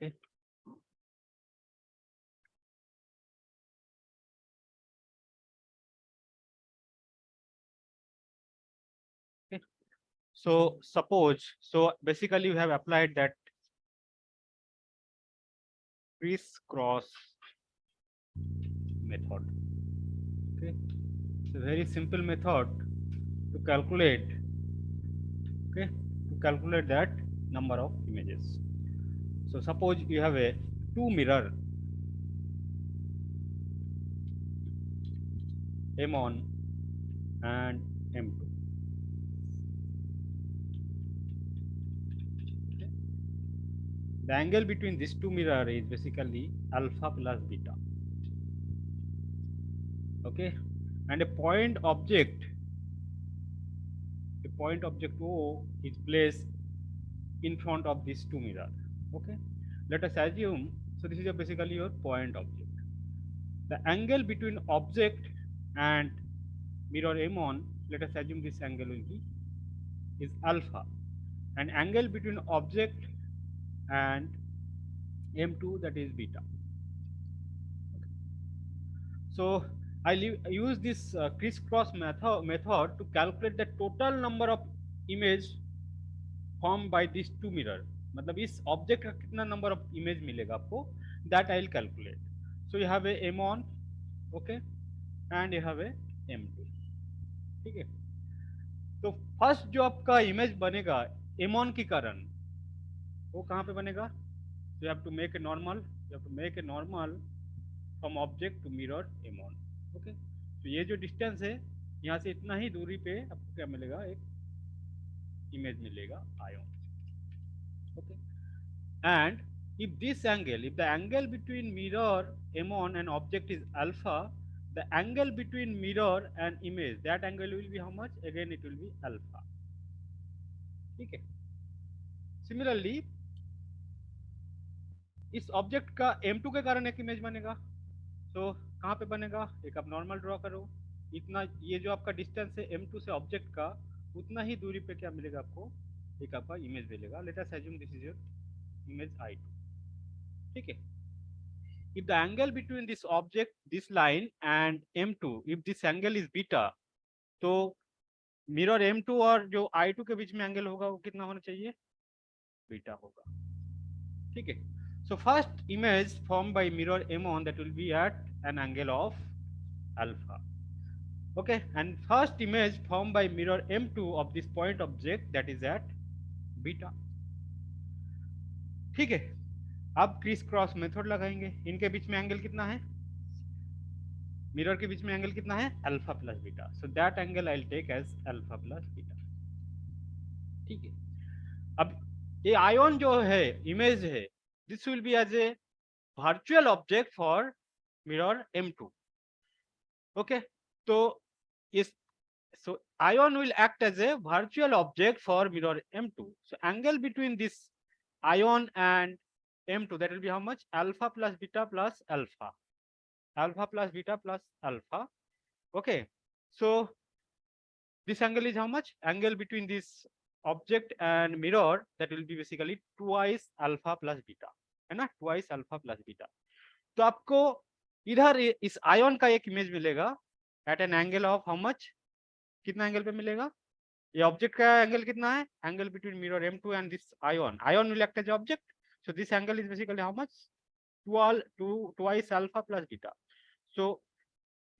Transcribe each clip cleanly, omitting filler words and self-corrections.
Okay. Okay. So suppose, so basically you have applied that crisscross method. Okay. It's a very simple method to calculate, okay, to calculate that number of images. So suppose you have a two mirror M1 and M2. Okay. The angle between these two mirror is basically alpha plus beta. Okay, and a point object O is placed in front of these two mirror. Okay, let us assume, so this is basically your point object. The angle between object and mirror M1, let us assume this angle will be is alpha, and angle between object and M2, that is beta. Okay. So I use this crisscross method to calculate the total number of image formed by these two mirror. मतलब इस object का कितना number of image मिलेगा आपको, that I will calculate. So you have a M1, okay, and you have a M2. ठीक है. तो first जो आपका इमेज बनेगा M1 के कारण, वो कहाँ पे बनेगा? So you have to make a normal. You have to make a normal from object to mirror M1. Okay. तो ये जो डिस्टेंस है, यहाँ से इतना ही दूरी पे आपको क्या मिलेगा? एक इमेज मिलेगा ion. Okay. And if this angle, if the angle between mirror M1 and object is alpha, the angle between mirror and image, that angle will be how much? Again it will be alpha. ठीक है. Similarly, इस object का M2 के कारण एक image बनेगा. तो कहाँ पे बनेगा? एक आप नॉर्मल ड्रॉ करो. इतना ये जो आपका डिस्टेंस है M2 से ऑब्जेक्ट का, उतना ही दूरी पे क्या मिलेगा आपको? एक आपका इमेज मिलेगा. Let us assume this is your image I2. ठीक है. If the angle between this object, this line and M2, if this angle is beta, तो मिरर M2 और जो I2 के बीच में एंगल होगा वो कितना होना चाहिए? बीटा होगा. ठीक है. So first image formed by mirror M1, that will be at an angle of alpha. Okay, and first image formed by mirror M2 of this point object, that is at beta. ठीक है. अब criss cross method लगाएंगे. इनके बीच में angle कितना है? Mirror के बीच में एंगल कितना है? Alpha plus beta. So that angle I will take as alpha plus beta. ठीक है. अब ये आयन जो है, इमेज है, this will be as a virtual object for mirror M2. Okay. तो इस so ion will act as a virtual object for mirror M2. So angle between this ion and M2, that will be how much? Alpha plus beta plus alpha. Alpha plus beta plus alpha. Okay. So this angle is how much? Angle between this object and mirror, that will be basically twice alpha plus beta, है ना? Twice alpha plus beta. तो आपको इधर इस ion का एक image मिलेगा at an angle of how much? कितना एंगल पे मिलेगा? ये ऑब्जेक्ट का एंगल कितना है? Angle between mirror M2 and this I one. I one will act as object. So this angle is basically how much? Twice alpha plus beta. So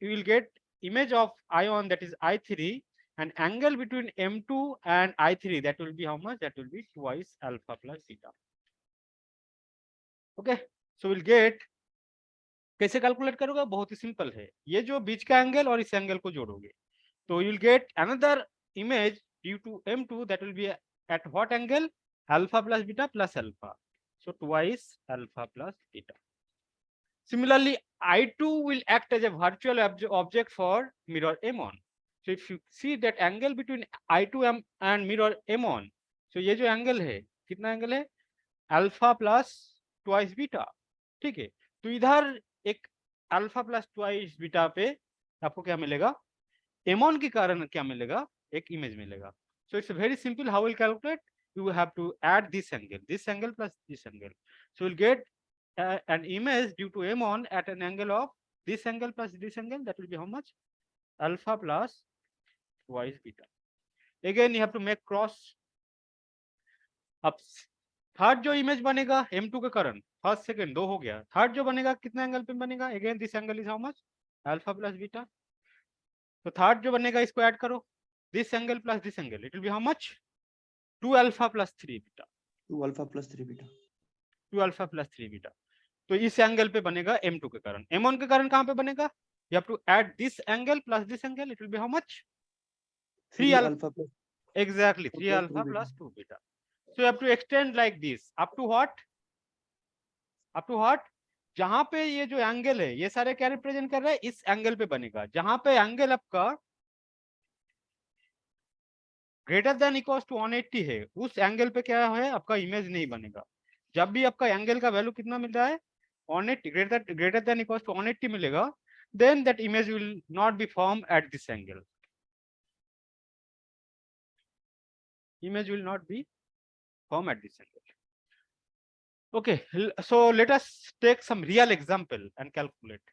you will get image of ion, that is I3, and angle between M2 and I3, that will be how much? That will be twice alpha plus beta. Okay, so we'll get, कैसे calculate करोगे? बहुत ही simple है. ये जो बीच का angle और इस angle को जोड़ोगे, तो you'll get another image due to M2, that will be at what angle? Alpha plus beta plus alpha. So twice alpha plus beta. Similarly, I2 will act as a virtual object for mirror M1. So if you see that angle between I2 and mirror M1, so ये जो angle है, कितना angle है? Alpha plus twice beta. ठीक है. तो इधर एक अल्फा प्लस ट्वाइस बीटा पे आपको क्या मिलेगा? M1 के कारण क्या मिलेगा? एक इमेज मिलेगा. So it's very simple. How will calculate? You have to add this angle plus this angle. So we'll get an image due to M1 at an angle of this angle plus this angle. That will be how much? Alpha plus twice beta. Again, you have to make cross. अब third जो image बनेगा M2 के कारण first second दो हो गया, third जो बनेगा कितना एंगल पे बनेगा? Again this angle is how much? Alpha plus beta. तो थर्ड जो बनेगा इसको ऐड करो, this angle plus this angle, it will B how much? 2 alpha plus 3 beta. 2 alpha plus 3 beta. 2 alpha plus 3 beta. तो इस angle पे बनेगा M2 के कारण. M1 के कारण कहां पे बनेगा? You have to add this angle plus this angle, it will be how much? 3 alpha plus exactly 3 alpha plus 2 beta. So you have to extend like this up to what? Up to what? जहां पे ये जो angle है ये सारे क्या represent कर रहे हैं? इस एंगल पे बनेगा. जहां पे एंगल आपका ग्रेटर देन इक्वल्स टू 180 है, उस एंगल पे क्या है? आपका इमेज नहीं बनेगा. जब भी आपका एंगल का वैल्यू कितना मिल रहा है? 180 greater than equals to 180 मिलेगा, then that image will not be formed at this angle. Image will not be formed at this angle. Okay, so let us take some real example and calculate.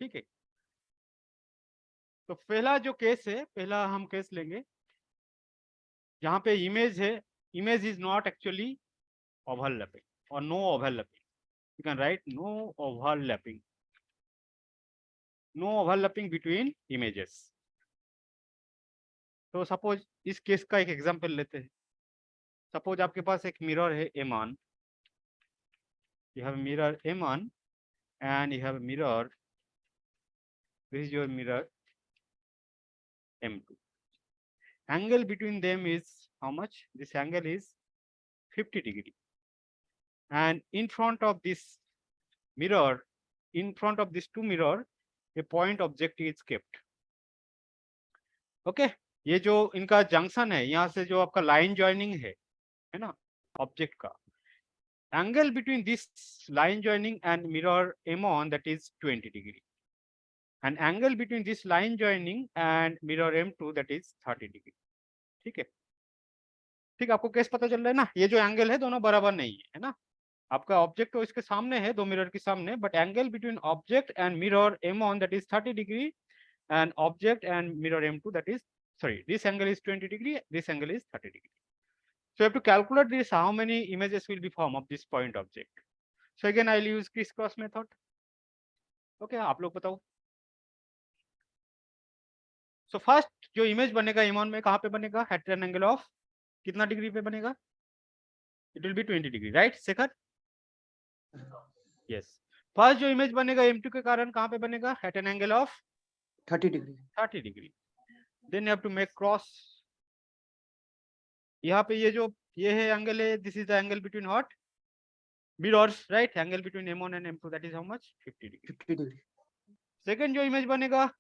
ठीक है, तो पहला जो case है, पहला हम case लेंगे जहां पे इमेज है, image is not actually overlapping or no overlapping. You can write no overlapping. No overlapping between images. तो सपोज इस केस का एक एग्जांपल लेते हैं. सपोज आपके पास एक मिरर है M1. You have a mirror M1 and you have a mirror. This is your mirror M2. Angle between them is how much? This angle is 50 degree. And in front of this mirror, in front of these two mirror, a point object is kept. Okay, ये जो इनका junction है, यहाँ से जो आपका line joining है ना ऑब्जेक्ट का, angle between this line joining and mirror M1 that is 20 degree. And angle between this line joining and mirror M2 that is 30 degree. ठीक है, ठीक, आपको केस पता चल रहा है ना? ये जो एंगल है दोनों बराबर नहीं है ना. आपका ऑब्जेक्ट तो इसके सामने है, दो मिरर के सामने, but angle between object and mirror M1 that is 30 degree and object and mirror M2 that is, sorry, this angle is 20 degree, this angle is 30 degree. So you have to calculate this, how many images will be formed of this point object. So again I will use crisscross method. Okay, आप लोग बताओ. So first जो image बनेगा M1 में कहाँ पे बनेगा? At an angle of कितना डिग्री पे बनेगा? It will be 20 degree, right? Shekhar? Yes. First जो इमेज बनेगा M2 के कारण कहाँ पे बनेगा? At an angle of 30 degree. 30 degree. Then you have to make cross. यहाँ पे ये है एंगल है, this is the angle between what? Mirrors, right? Angle between M1 and M2 that is how much? 50 degree. 50 degree. Second जो image बनेगा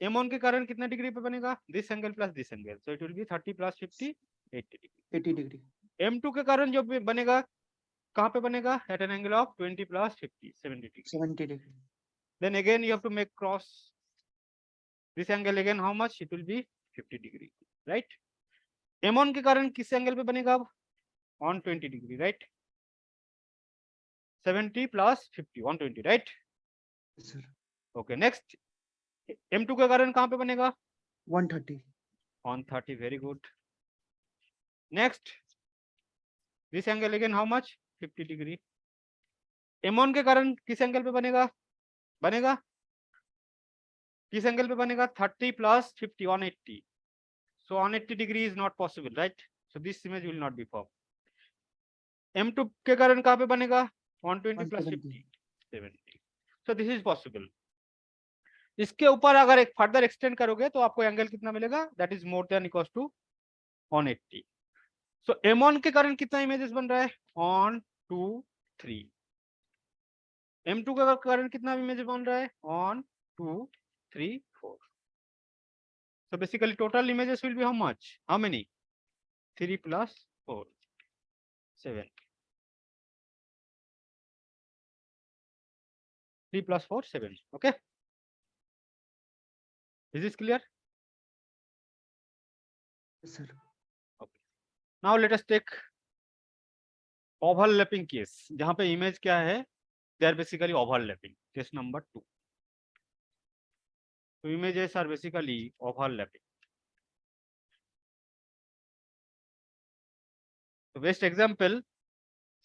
M1 के कारण कितना डिग्री पे बनेगा? This angle plus this angle, so it will B 30 plus 50 80 degree. 80 degree. M2 के कारण जो बनेगा कहाँ पे बनेगा? At an angle of 20 plus 50 70 degree. 70 degree. Then again you have to make cross. This angle again how much? It will be 50 degree, right? M1 के कारण किस एंगल पे बनेगा अब? On 20 degree, right? 70 plus 50 120, right? Yes, sir. Okay, next M2 के कारण कहाँ पे बनेगा? 130. On 30, very good. Next, this angle again how much? 50 degree. M1 के कारण किस एंगल पे बनेगा? किस एंगल पे बनेगा? 30 plus 50 180. So 180 degree is not possible, right? So this image will not be formed. M2 के कारण कहाँ पे बनेगा? 120 plus 50 70. So this is possible. इसके ऊपर अगर एक फर्दर एक्सटेंड करोगे तो आपको एंगल कितना मिलेगा? That is more than equals to 180. सो M1 के कारण कितना इमेजेस बन रहा है? 1 2 3. M2 के कारण कितना इमेज बन रहा है? 1 2 3 4. So basically total images will be how much? How many? 3 plus 4 7. 3 plus 4 7. Okay, is this clear? Yes, sir. Okay. Now let us take overlapping case, जहां पे इमेज क्या है, they are basically overlapping. Case number 2. तो images are basically overlapping. The best example,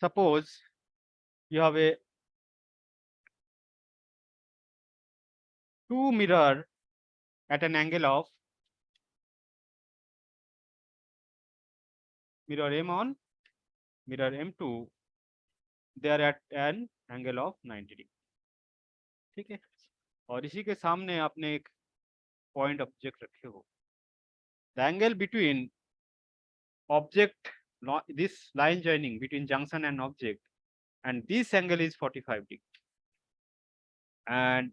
suppose you have a two mirror at an angle of mirror M1, mirror M2, they are at an angle of 90 degree. ठीक है, और इसी के सामने आपने एक point object रखे हो. The angle between object, this line joining between junction and object, and this angle is 45 degree, and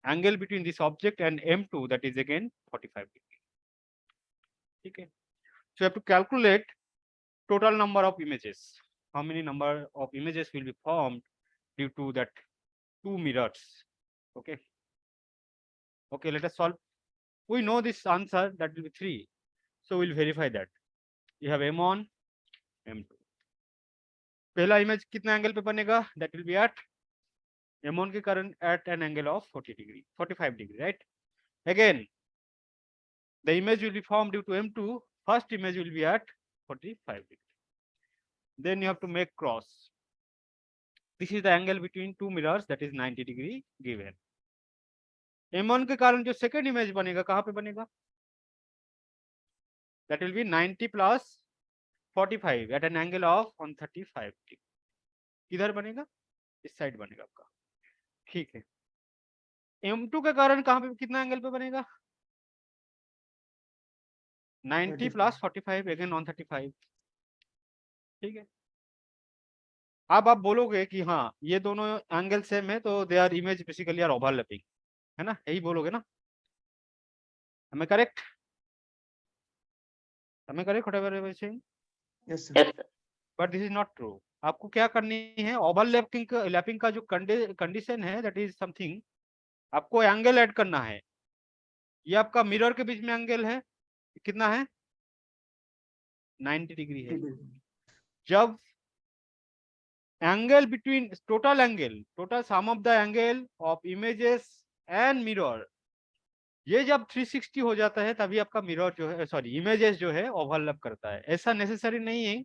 angle between this object and M2, that is again 45 degree. ठीक है, so you have to calculate total number of images. How many number of images will be formed due to that two mirrors? Okay. Okay, let us solve. We know this answer, that will be 3. So we'll verify that. You have M1, M2. पहला image कितना angle पे बनेगा? That will be at M1 के कारण at an angle of 40 degree, 45 degree, right? Again, the image will be formed due to M2. First image will be at 45 degree. Then you have to make cross. This is the angle between two mirrors, that is 90 degree given. M1 के कारण जो second image बनेगा कहाँ पे बनेगा? That will be 90 plus 45 at an angle of 135 degree. किधर बनेगा? इस साइड बनेगा आपका. ठीक है. M2 के कारण कहाँ पे कितना एंगल पे बनेगा? 90 plus 45 again 135. ठीक है. अब आप बोलोगे कि हाँ ये दोनों एंगल सेम है तो they are image basically are overlapping, है ना? यही बोलोगे ना? Am I correct? Am I correct whatever I was saying? Yes, sir. But this is not true. आपको क्या करनी है? ओवरलैपिंग का जो कंडीशन है, दैट इज समथिंग, आपको एंगल ऐड करना है. ये आपका मिरर के बीच में एंगल है, कितना है? 90 डिग्री है. जब angle between total sum of the angle of images and mirror, ये जब 360 हो जाता है तभी आपका मिरर जो है, सॉरी, इमेजेस जो है ओवरलैप करता है. ऐसा नेसेसरी नहीं है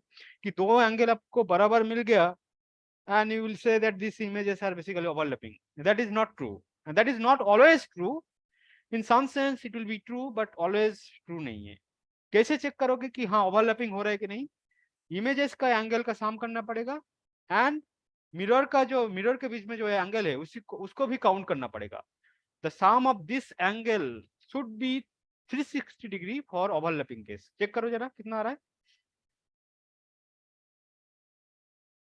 कि दो एंगल आपको बराबर मिल गया and you will say that these images are basically overlapping. That is not true, and that is not always true. In some sense it will be true, but always true नहीं है. कैसे check करोगे कि हाँ overlapping हो रहा है कि नहीं? इमेजेस का एंगल का सम करना पड़ेगा एंड मिरर का जो मिरर के बीच में जो एंगल है उसको भी काउंट करना पड़ेगा. The sum of this angle should be 360 degree for overlapping case. Check करो जरा कितना आ रहा है,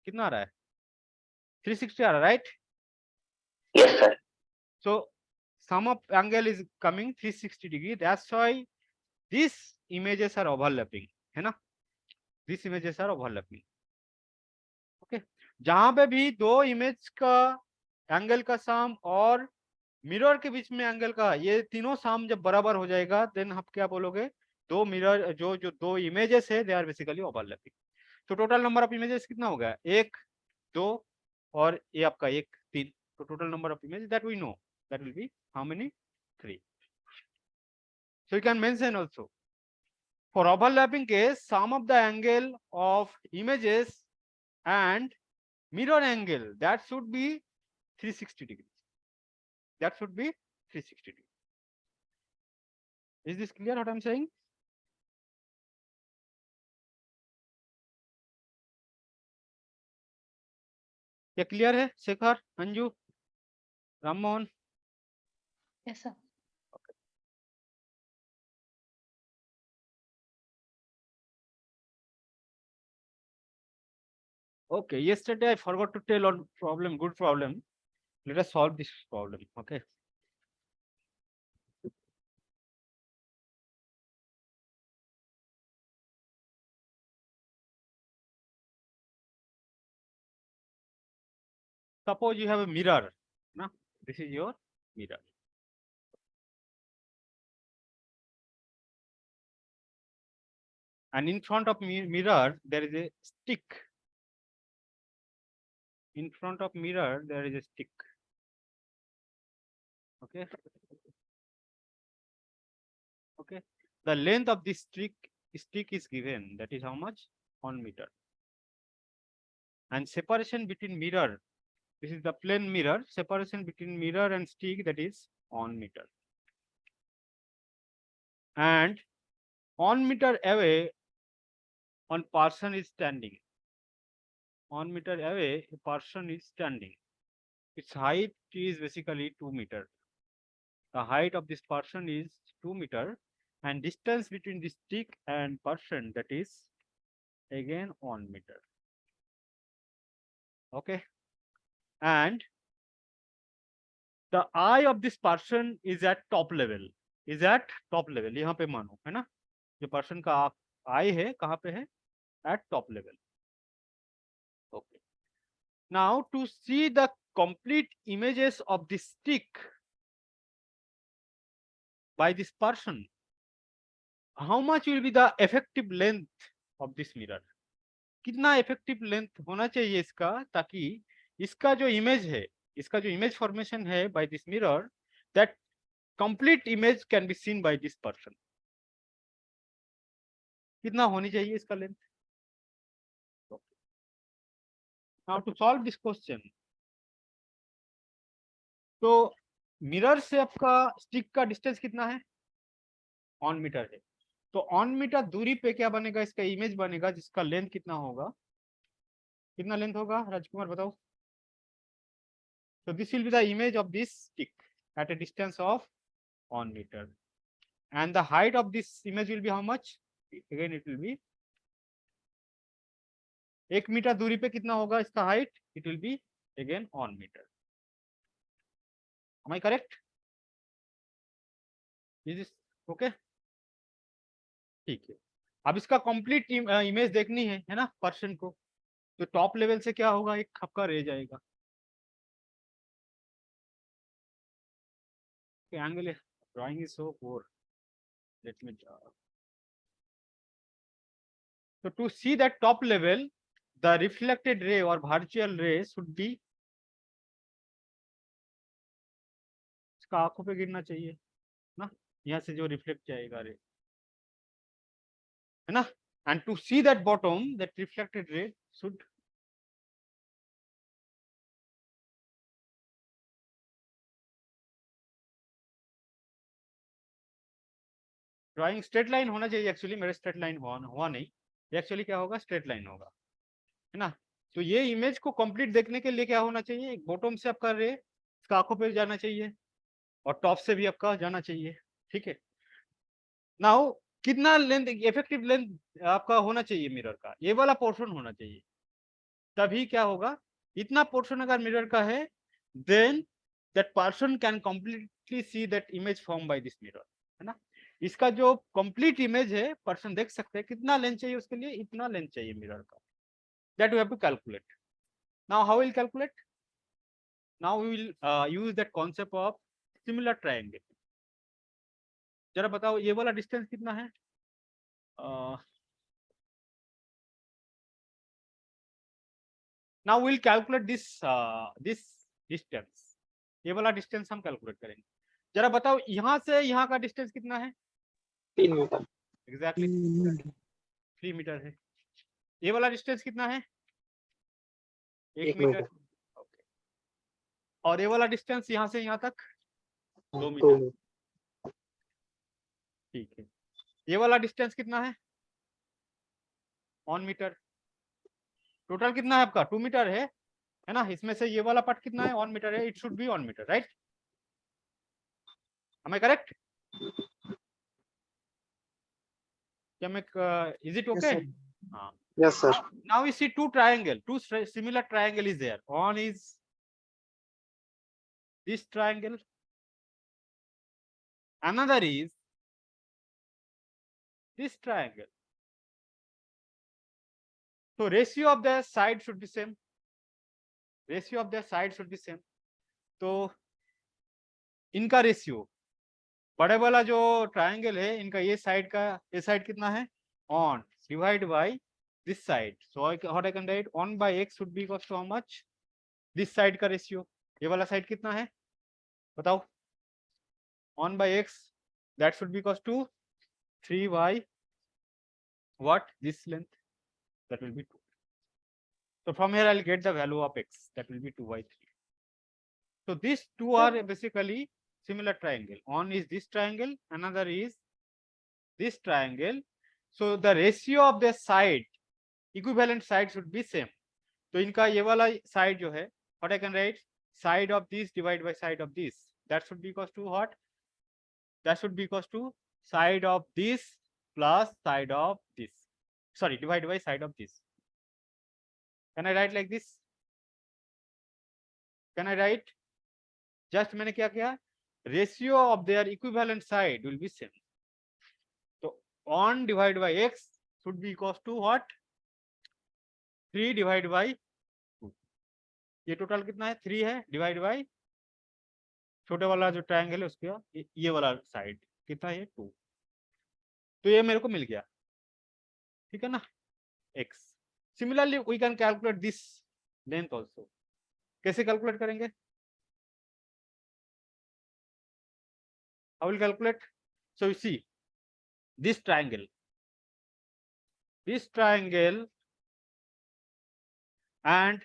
कितना आ रहा है? 360 आ रहा है, right? Yes, sir. So sum of angle is coming 360 degree. That's why these images are overlapping, है ना? These images are overlapping. Okay. जहां पे भी दो इमेज का एंगल का सम और मिरर के बीच में एंगल का, ये तीनों सम जब बराबर हो जाएगा, देन आप क्या बोलोगे? दो मिरर जो दो इमेजेस है, दे आर बेसिकली ओवरलैपिंग. तो टोटल नंबर ऑफ इमेजेस कितना हो गया? 1, 2 और ये आपका 1, 3. तो total number of image that we know, that will be how many? 3. So you can mention also for overlapping case, sum of the angle of images and mirror angle, that should be 360 degrees. That should be 360 degrees. Is this clear what I'm saying? क्या clear है? Shekhar, Anju, Rammohan? Yes, sir. Okay, yesterday I forgot to tell on problem, good problem. Let us solve this problem. Okay. Suppose you have a mirror. No? This is your mirror. and in front of mirror there is a stick. In front of mirror there is a stick. Okay. Okay. The length of this stick is given. That is how much? 1 meter. And separation between mirror. This is the plane mirror. Separation between mirror and stick, that is 1 meter. And 1 meter away, one person is standing. 1 meter away, a person is standing. Its height is basically 2 meter. The height of this person is 2 meter, and distance between the stick and person, that is again 1 meter. Okay. And the eye of this person is at top level. Is at top level. यहाँ पे मानो है ना, जो person का eye है कहाँ पे है? At top level. Okay. Now to see the complete images of this stick by this person, how much will be the effective length of this mirror? कितना effective length होना चाहिए इसका, ताकि इसका जो image है, इसका जो image formation है by this mirror, that complete image can be seen by this person. कितना होनी चाहिए इसका length? Now to solve this question, तो मिरर से आपका स्टिक का डिस्टेंस कितना है? 1 मीटर है. तो 1 मीटर दूरी पे क्या बनेगा? इसका इमेज बनेगा जिसका लेंथ कितना होगा? कितना लेंथ होगा राजकुमार बताओ? So this will be the image of this stick at a distance of 1 meter, and the height of this image will be how much? Again it will be 1 metre दूरी पे कितना होगा इसका height? It will be again 1 meter. Am I correct? Is this okay? ठीक है. अब इसका complete image देखनी है ना पर्सन को, तो टॉप लेवल से क्या होगा? एक आपका रह जाएगा. Angle drawing is so poor. Let me so to see that top level, the reflected ray or virtual ray should be, इसका आंखों पे गिरना चाहिए ना, यहाँ से जो रिफ्लेक्ट जाएगा रे, है ना. And to see that bottom, that reflected ray should drawing straight line होना चाहिए. एक्चुअली मेरे स्ट्रेट लाइन हुआ नहीं, एक्चुअली क्या होगा? स्ट्रेट लाइन होगा, है ना. तो ये इमेज को कंप्लीट देखने के लिए क्या होना चाहिए? एक बॉटम से आपका रे इसका आंखों पे जाना चाहिए और टॉप से भी आपका जाना चाहिए. ठीक है. नाउ कितना लेंथ, इफेक्टिव लेंथ आपका होना चाहिए मिरर का? ये वाला पोर्शन होना चाहिए. तभी क्या होगा? इतना पोर्शन अगर मिरर का है, then that person can completely see that image form by this mirror, है ना. इसका जो कंप्लीट इमेज है पर्सन देख सकते हैं. कितना लेंथ चाहिए उसके लिए? इतना लेंथ चाहिए मिरर का. That we have to calculate. Now how will calculate? Now we will use that concept of similar triangle. जरा बताओ ये वाला डिस्टेंस कितना है? Now will calculate this distance. ये वाला डिस्टेंस हम कैलकुलेट करेंगे. जरा बताओ यहाँ से यहाँ का डिस्टेंस कितना है? 3 मीटर. एग्जैक्टली 3 मीटर है. ये वाला डिस्टेंस कितना है? 1 मीटर. ओके. और ये वाला डिस्टेंस यहाँ से यहाँ तक 2 मीटर. ठीक है. ये वाला डिस्टेंस कितना है? 1 मीटर. टोटल कितना है आपका? 2 मीटर है ना. इसमें से ये वाला पार्ट कितना है? 1 मीटर है. It should be 1 metre, right? Am I correct? Is it okay? Yes, sir. Now we see two similar triangle is there. One is this triangle. Another is this triangle. So ratio of their side should be same. Ratio of their side should be same. तो इनका ratio, बड़े वाला जो triangle है इनका ये side कितना है? 1. divide by this side. So what I can write 1 by x should be equals to how much? This side का रेशियो, ये वाला साइड कितना है बताओ? 1 by x, that should be equals to 3 by what? This length, that will be 2. So from here I'll get the value of x, that will be 2 by 3. So these two are basically similar triangle. One is this triangle, another is this triangle. So the ratio of the side, equivalent side should be same. तो इनका ये वाला side जो है, what I can write? Side of this divided by side of this. That should be equals to what? That should be equals to side of this plus side of this. Sorry, divided by side of this. Can I write like this? Can I write? Just मैंने क्या किया? Ratio of their equivalent side will be same. So 1 divided by x should be equals to what? 3 divided by 2. ये total कितना है? 3 है divide by छोटे वाला जो ट्रायंगल है उसका ये वाला साइड कितना है? 2. तो ये मेरे को मिल गया, ठीक है ना, x. Similarly we can calculate this length also. कैसे कैलकुलेट करेंगे? I will calculate. So you see this triangle and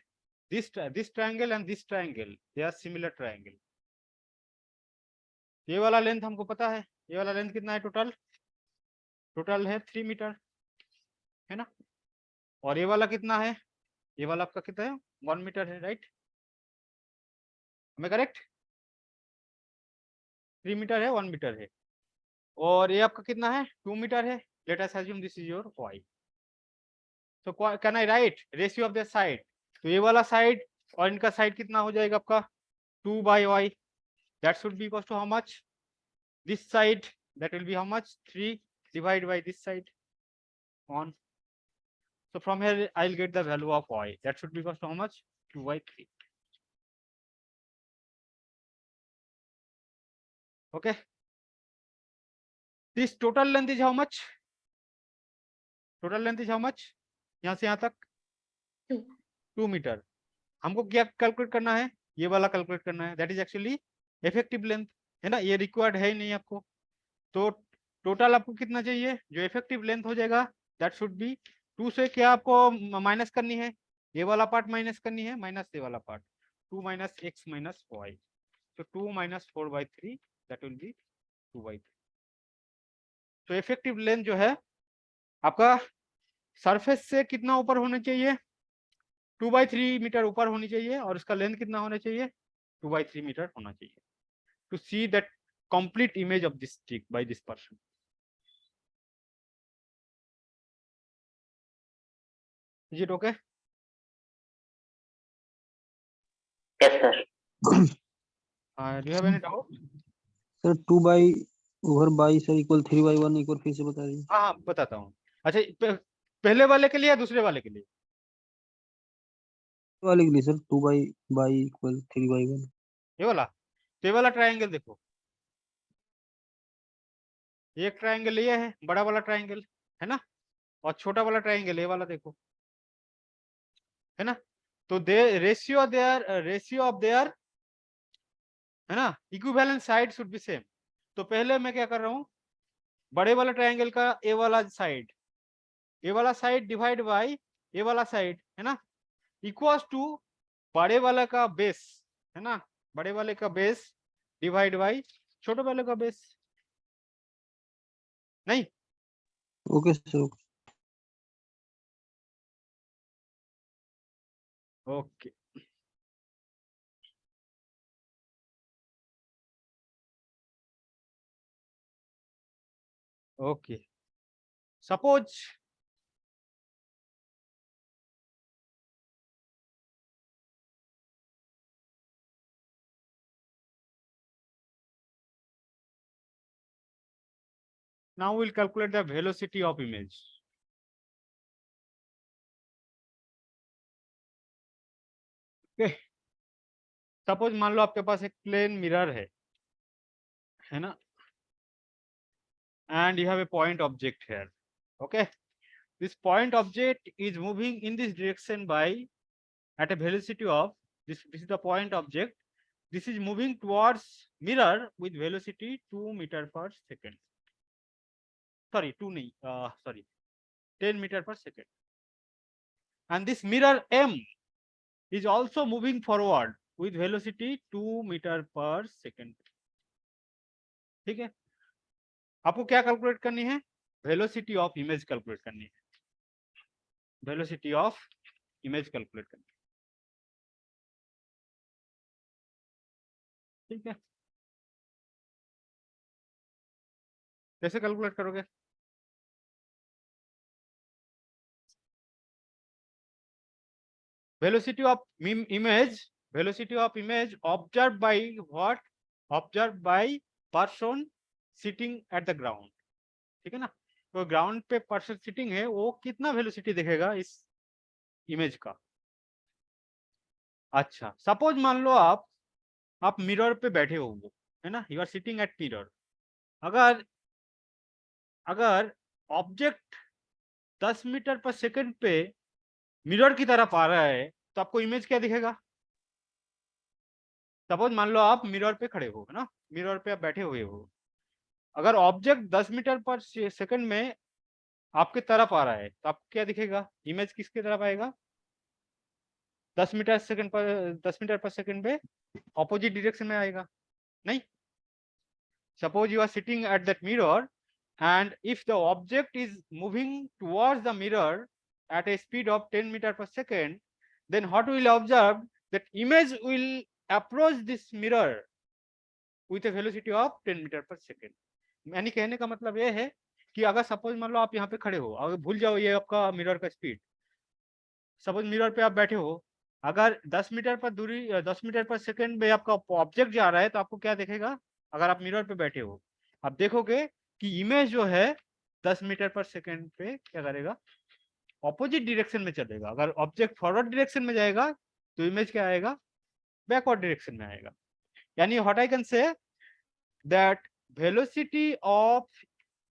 this triangle and this triangle, they are similar triangle. ये वाला लेंथ हमको पता है, ये वाला लेंथ कितना है? टोटल है 3 मीटर, है ना. और ये वाला कितना है? ये वाला आपका कितना है? 1 मीटर है, राइट? करेक्ट? 3 मीटर है, 1 मीटर है. और ये आपका कितना है? 2 मीटर है. Let us assume this is your y. So can I write ratio of the side? तो ये वाला साइड और इनका साइड कितना हो जाएगा आपका? 2 by y. That should be equals to how much? This side, that will be how much? 3 divided by this side on. So from here I'll get the value of y. That should be equals to how much? 2 by 3. Okay. This total length is how much? Total length is how much? यहाँ से यहाँ तक 2 metre. हमको क्या calculate करना है? ये वाला कैलकुलेट करना है. That is actually effective length, है ना. ये रिक्वायर्ड है ही नहीं आपको. तो टोटल आपको कितना चाहिए? जो इफेक्टिव लेंथ हो जाएगा दैट शुड बी 2 से क्या आपको माइनस करनी है? ये वाला पार्ट माइनस करनी है, माइनस ये वाला part. 2 minus x minus y. तो 2 minus 4 by 3, that will B 2 by 3. तो इफेक्टिव लेंथ जो है आपका सरफेस से कितना ऊपर होना चाहिए? 2 by 3 मीटर ऊपर होनी चाहिए. और इसका लेंथ कितना होना चाहिए? 2 by 3 मीटर होना चाहिए. To see that complete image of this stick by this person. Is it okay? Yes, sir. Do you have any doubt? Sir 2 by over by sir equal 3 by 1 एक बार फिर से बता दीजिए. हाँ बताता हूँ. अच्छा पहले वाले के लिए या दूसरे वाले के लिए? वाले के लिए सर 2 by इक्वल 3 by 1. ये वाला. तो ये वाला ट्रायंगल देखो, एक ट्रायंगल ये है, बड़ा वाला ट्रायंगल, है ना. और छोटा वाला ट्रायंगल ये वाला देखो, है ना. तो रेशियो ऑफ देयर, है ना, equivalent side should be same. तो पहले मैं क्या कर रहा हूँ? बड़े वाला ट्रायंगल का ये वाला साइड डिवाइड बाय ये वाला साइड, है ना, इक्वल्स टू बड़े वाले का बेस, है ना. बड़े वाले का बेस डिवाइड बाय छोटे वाले का बेस. नहीं? Okay sir. Okay. Okay. Suppose now we'll calculate the velocity of image. Okay. Suppose मान लो आपके पास एक प्लेन मिरर है ना, and you have a point object here. Okay. this point object is moving in this direction by at a velocity of this is the point object. This is moving towards mirror with velocity 2 meter per second. Sorry, 2 nahi, sorry, 10 meter per second. And this mirror M is also moving forward with velocity 2 meter per second. ठीक है, आपको क्या calculate करनी है? Velocity of image calculate करनी है, velocity of image calculate करनी है। ठीक है, कैसे कैलकुलेट करोगे? velocity of image, velocity of image observed by what? Observed by person sitting at the ground. ठीक है ना, तो ग्राउंड पे पर्सन सिटिंग है, वो कितना वेलोसिटी देखेगा इस इमेज का? अच्छा, सपोज मान लो आप मिरर पे बैठे हो, है ना, you are sitting at mirror. अगर ऑब्जेक्ट 10 मीटर पर सेकंड पे मिरर की तरफ आ रहा है तो आपको इमेज क्या दिखेगा? सपोज मान लो आप मिरर पे खड़े हो, है ना, मिरर पे आप बैठे हुए हो। अगर ऑब्जेक्ट 10 मीटर पर सेकंड में आपके तरफ आ रहा है तो आपको क्या दिखेगा? इमेज किसके तरफ आएगा? 10 मीटर पर सेकंड पे ऑपोजिट डायरेक्शन में आएगा, नहीं? Suppose you are sitting at that mirror and if the object is moving towards the mirror at a speed of 10 meter per second, then what will observe? That image will approach this mirror with a velocity of 10 meter per second. यानी कहने का मतलब ये है कि अगर suppose मान लो आप यहाँ पे खड़े हो, अगर भूल जाओ ये आपका मिरर का स्पीड, सपोज मिरर पे आप बैठे हो, अगर 10 मीटर पर दूरी 10 मीटर पर सेकंड में आपका ऑब्जेक्ट जा रहा है तो आपको क्या दिखेगा? अगर आप मिरर पे बैठे हो, आप देखोगे कि इमेज जो है 10 मीटर पर सेकंड पे क्या करेगा? ऑपोजिट डायरेक्शन में चलेगा। अगर ऑब्जेक्ट फॉरवर्ड डायरेक्शन में जाएगा तो इमेज क्या आएगा? बैकवर्ड डायरेक्शन में आएगा। यानी what I can say that velocity of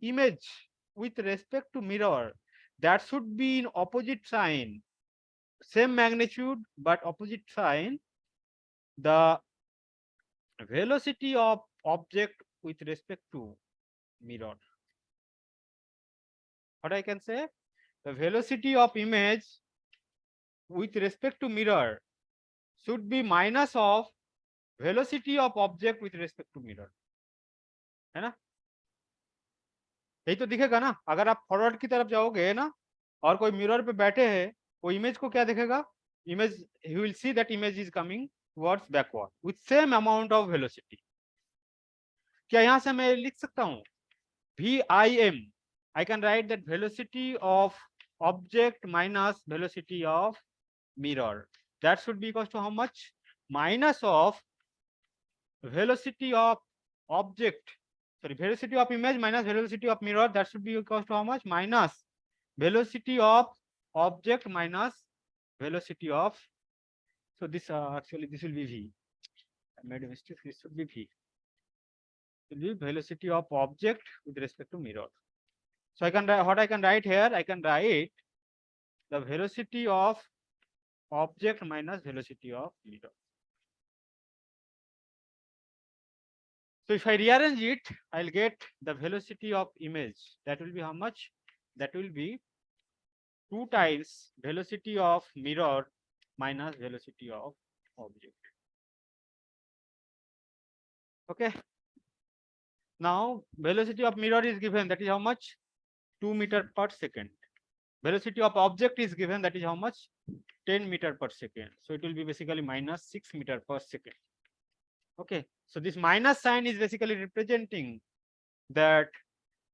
image with respect to mirror, that should be in opposite sign, same magnitude but opposite sign, the velocity of object with respect to mirror. What I can say, the velocity of image with respect to mirror should be minus of velocity of object with respect to mirror, है ना? यही तो दिखेगा ना। अगर आप forward की तरफ जाओगे ना और कोई मिरर पे बैठे हैं, वो इमेज को क्या दिखेगा? Image, you will see that image is coming towards backward with same amount of velocity. क्या यहाँ से मैं लिख सकता हूँ VIM? I can write that velocity of object minus velocity of mirror. That should be equals to how much? Minus of velocity of object, sorry, velocity of image minus velocity of mirror. That should be equals to how much? Minus velocity of object minus velocity of. So this actually this will be V. I made a mistake. This should be V. It will be velocity of object with respect to mirror. So I can write, what I can write here, I can write the velocity of object minus velocity of mirror. So if I rearrange it, I'll get the velocity of image. That will be how much? That will be 2 times velocity of mirror minus velocity of object. Okay. Now velocity of mirror is given, that is how much? 2 meter per second. Velocity of object is given, that is how much? 10 meter per second. So it will be basically minus 6 meter per second. Okay, so this minus sign is basically representing that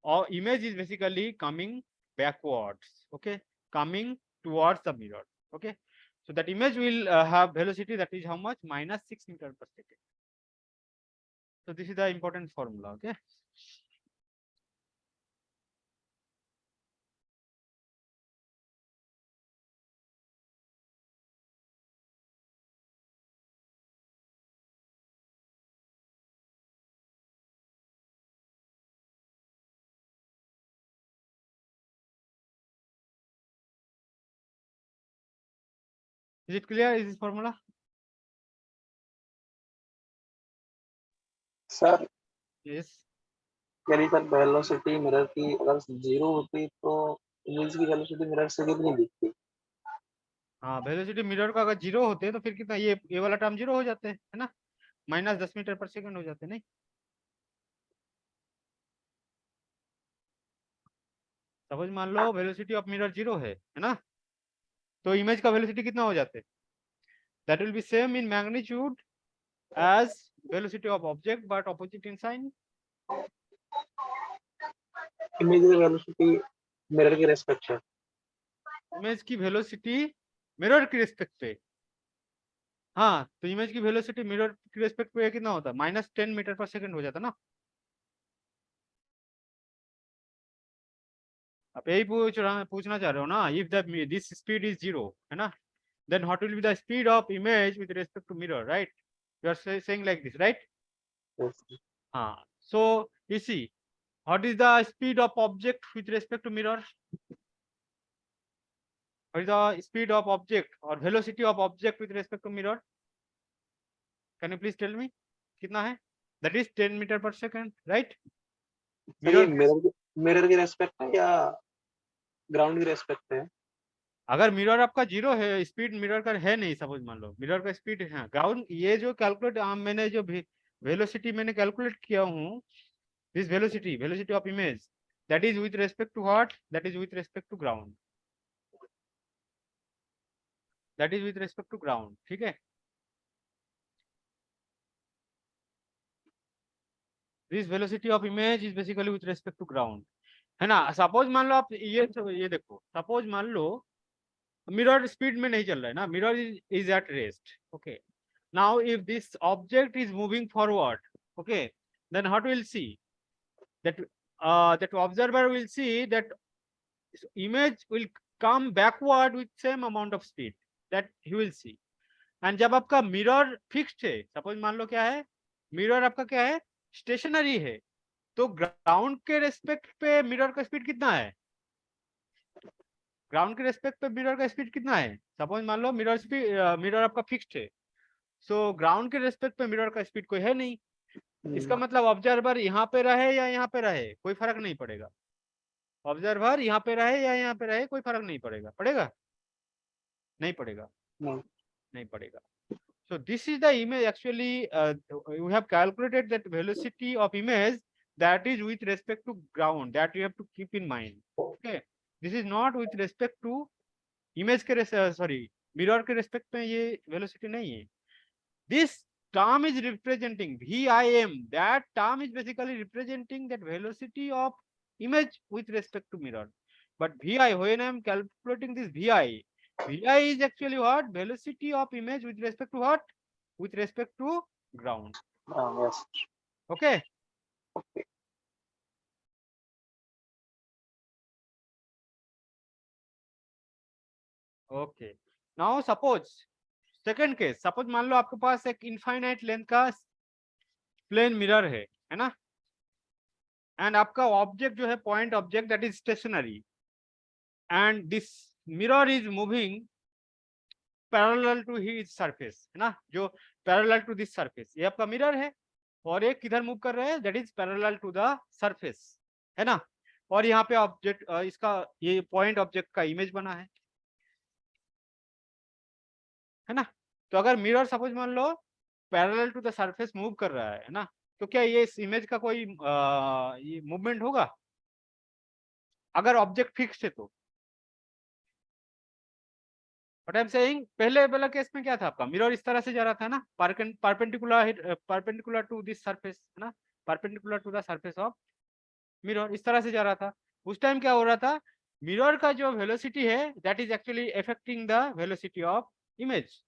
our image is basically coming backwards. Okay, coming towards the mirror. Okay, so that image will have velocity, that is how much? Minus 6 meter per second. So this is the important formula. Okay. Is it clear? Is this formula? Sir Yes. यानी sir velocity mirror की अगर 0 होती तो image की velocity mirror से कितनी दिखती? हाँ, वेलोसिटी मिरर का अगर 0 होते तो फिर कितना, ये वाला टर्म 0 हो जाते हैं, है ना, -10 मीटर पर सेकंड हो जाते, नहीं? सपोज मान लो वेलोसिटी ऑफ मिरर 0 है ना, तो इमेज का वेलोसिटी कितना हो जाते? That will be same in magnitude as velocity of object but opposite in sign. Image की वेलोसिटी मिरर के रेस्पेक्ट है। इमेज की वेलोसिटी मिरर के रिस्पेक्ट पे, हाँ, तो इमेज की वेलोसिटी मिरर के रिस्पेक्ट पे कितना होता है? -10 मीटर पर सेकंड हो जाता ना। आप यही पूछना चाह रहे हो ना, if the this speed is 0, है ना, then what will be the speed of image with respect to mirror, right? You are saying like this, right? हाँ, so you see, what is the speed of object with respect to mirror? What is the speed of object or velocity of object with respect to mirror? Can you please tell me? कितना है? That is 10 meter per second, right? ये mirror के respect है या ground के respect है? अगर mirror आपका 0 है, स्पीड मिरर का है नहीं, सपोज मान लो मिरर का स्पीड है ग्राउंड, ये जो कैलकुलेट मैंने जो वेलोसिटी मैंने कैलकुलेट किया हूँ, this velocity of image, that is with respect to what? That is with respect to ground, that is with respect to ground, ठीक है? This velocity of image is basically with respect to ground, है ना। Suppose मान लो आप ये देखो, suppose मान लो mirror speed में नहीं चल रहा है ना, mirror is at rest, okay. Now if this object is moving forward, okay, then what will see that that observer will see that image will come backward with same amount of speed that he will see, and जब आपका mirror fixed है, suppose मान लो क्या है, mirror आपका क्या है, stationery है, तो ग्राउंड के रेस्पेक्ट पे मिरर का स्पीड कितना है? ग्राउंड के रेस्पेक्ट पे मिरर का स्पीड कितना है? सपोज मान लो मिरर आपका फिक्स्ड है, सो ग्राउंड के रेस्पेक्ट पे मिरर का स्पीड कोई है नहीं, इसका मतलब ऑब्जर्वर यहाँ पे रहे या यहाँ पे रहे कोई फर्क नहीं पड़ेगा, ऑब्जर्वर यहाँ पे रहे या यहाँ पे रहे कोई फर्क नहीं पड़ेगा, पड़ेगा? नहीं पड़ेगा, नहीं पड़ेगा। So this is the image actually, we have calculated that velocity of image that is with respect to ground, that you have to keep in mind, okay? This is not with respect to image के sorry mirror के respect में ये velocity नहीं है। This term is representing VIM, that term is basically representing that velocity of image with respect to mirror, but VI, when I am calculating this VI is actually what? Velocity of image with respect to what? With respect to ground. Yes. Okay. Okay. Okay. Now suppose second case, suppose मान लो आपके पास एक infinite length का plane mirror है ना, and आपका object जो है point object that is stationary, and this mirror is moving parallel to his surface, है ना, जो पैरेलल टू दिस सरफेस, ये आपका मिरर है, और एक किधर मूव कर रहे हैं, that is parallel to the surface, है ना, और यहाँ पे ऑब्जेक्ट इसका ये पॉइंट ऑब्जेक्ट का इमेज बना है ना। तो अगर मिरर सपोज मान लो parallel to the surface move कर रहा है ना, तो क्या ये इस इमेज का कोई ये मूवमेंट होगा अगर ऑब्जेक्ट फिक्स्ड है तो? व्हाट आई एम सेइंग, पहले वाला केस में क्या था, आपका मिरर इस तरह से जा रहा था ना, परपेंडिकुलर टू दिस सरफेस, है ना, perpendicular to the surface of mirror, इस तरह से जा रहा था। उस टाइम क्या हो रहा था, मिरर का जो वेलोसिटी है that is actually affecting the velocity of image.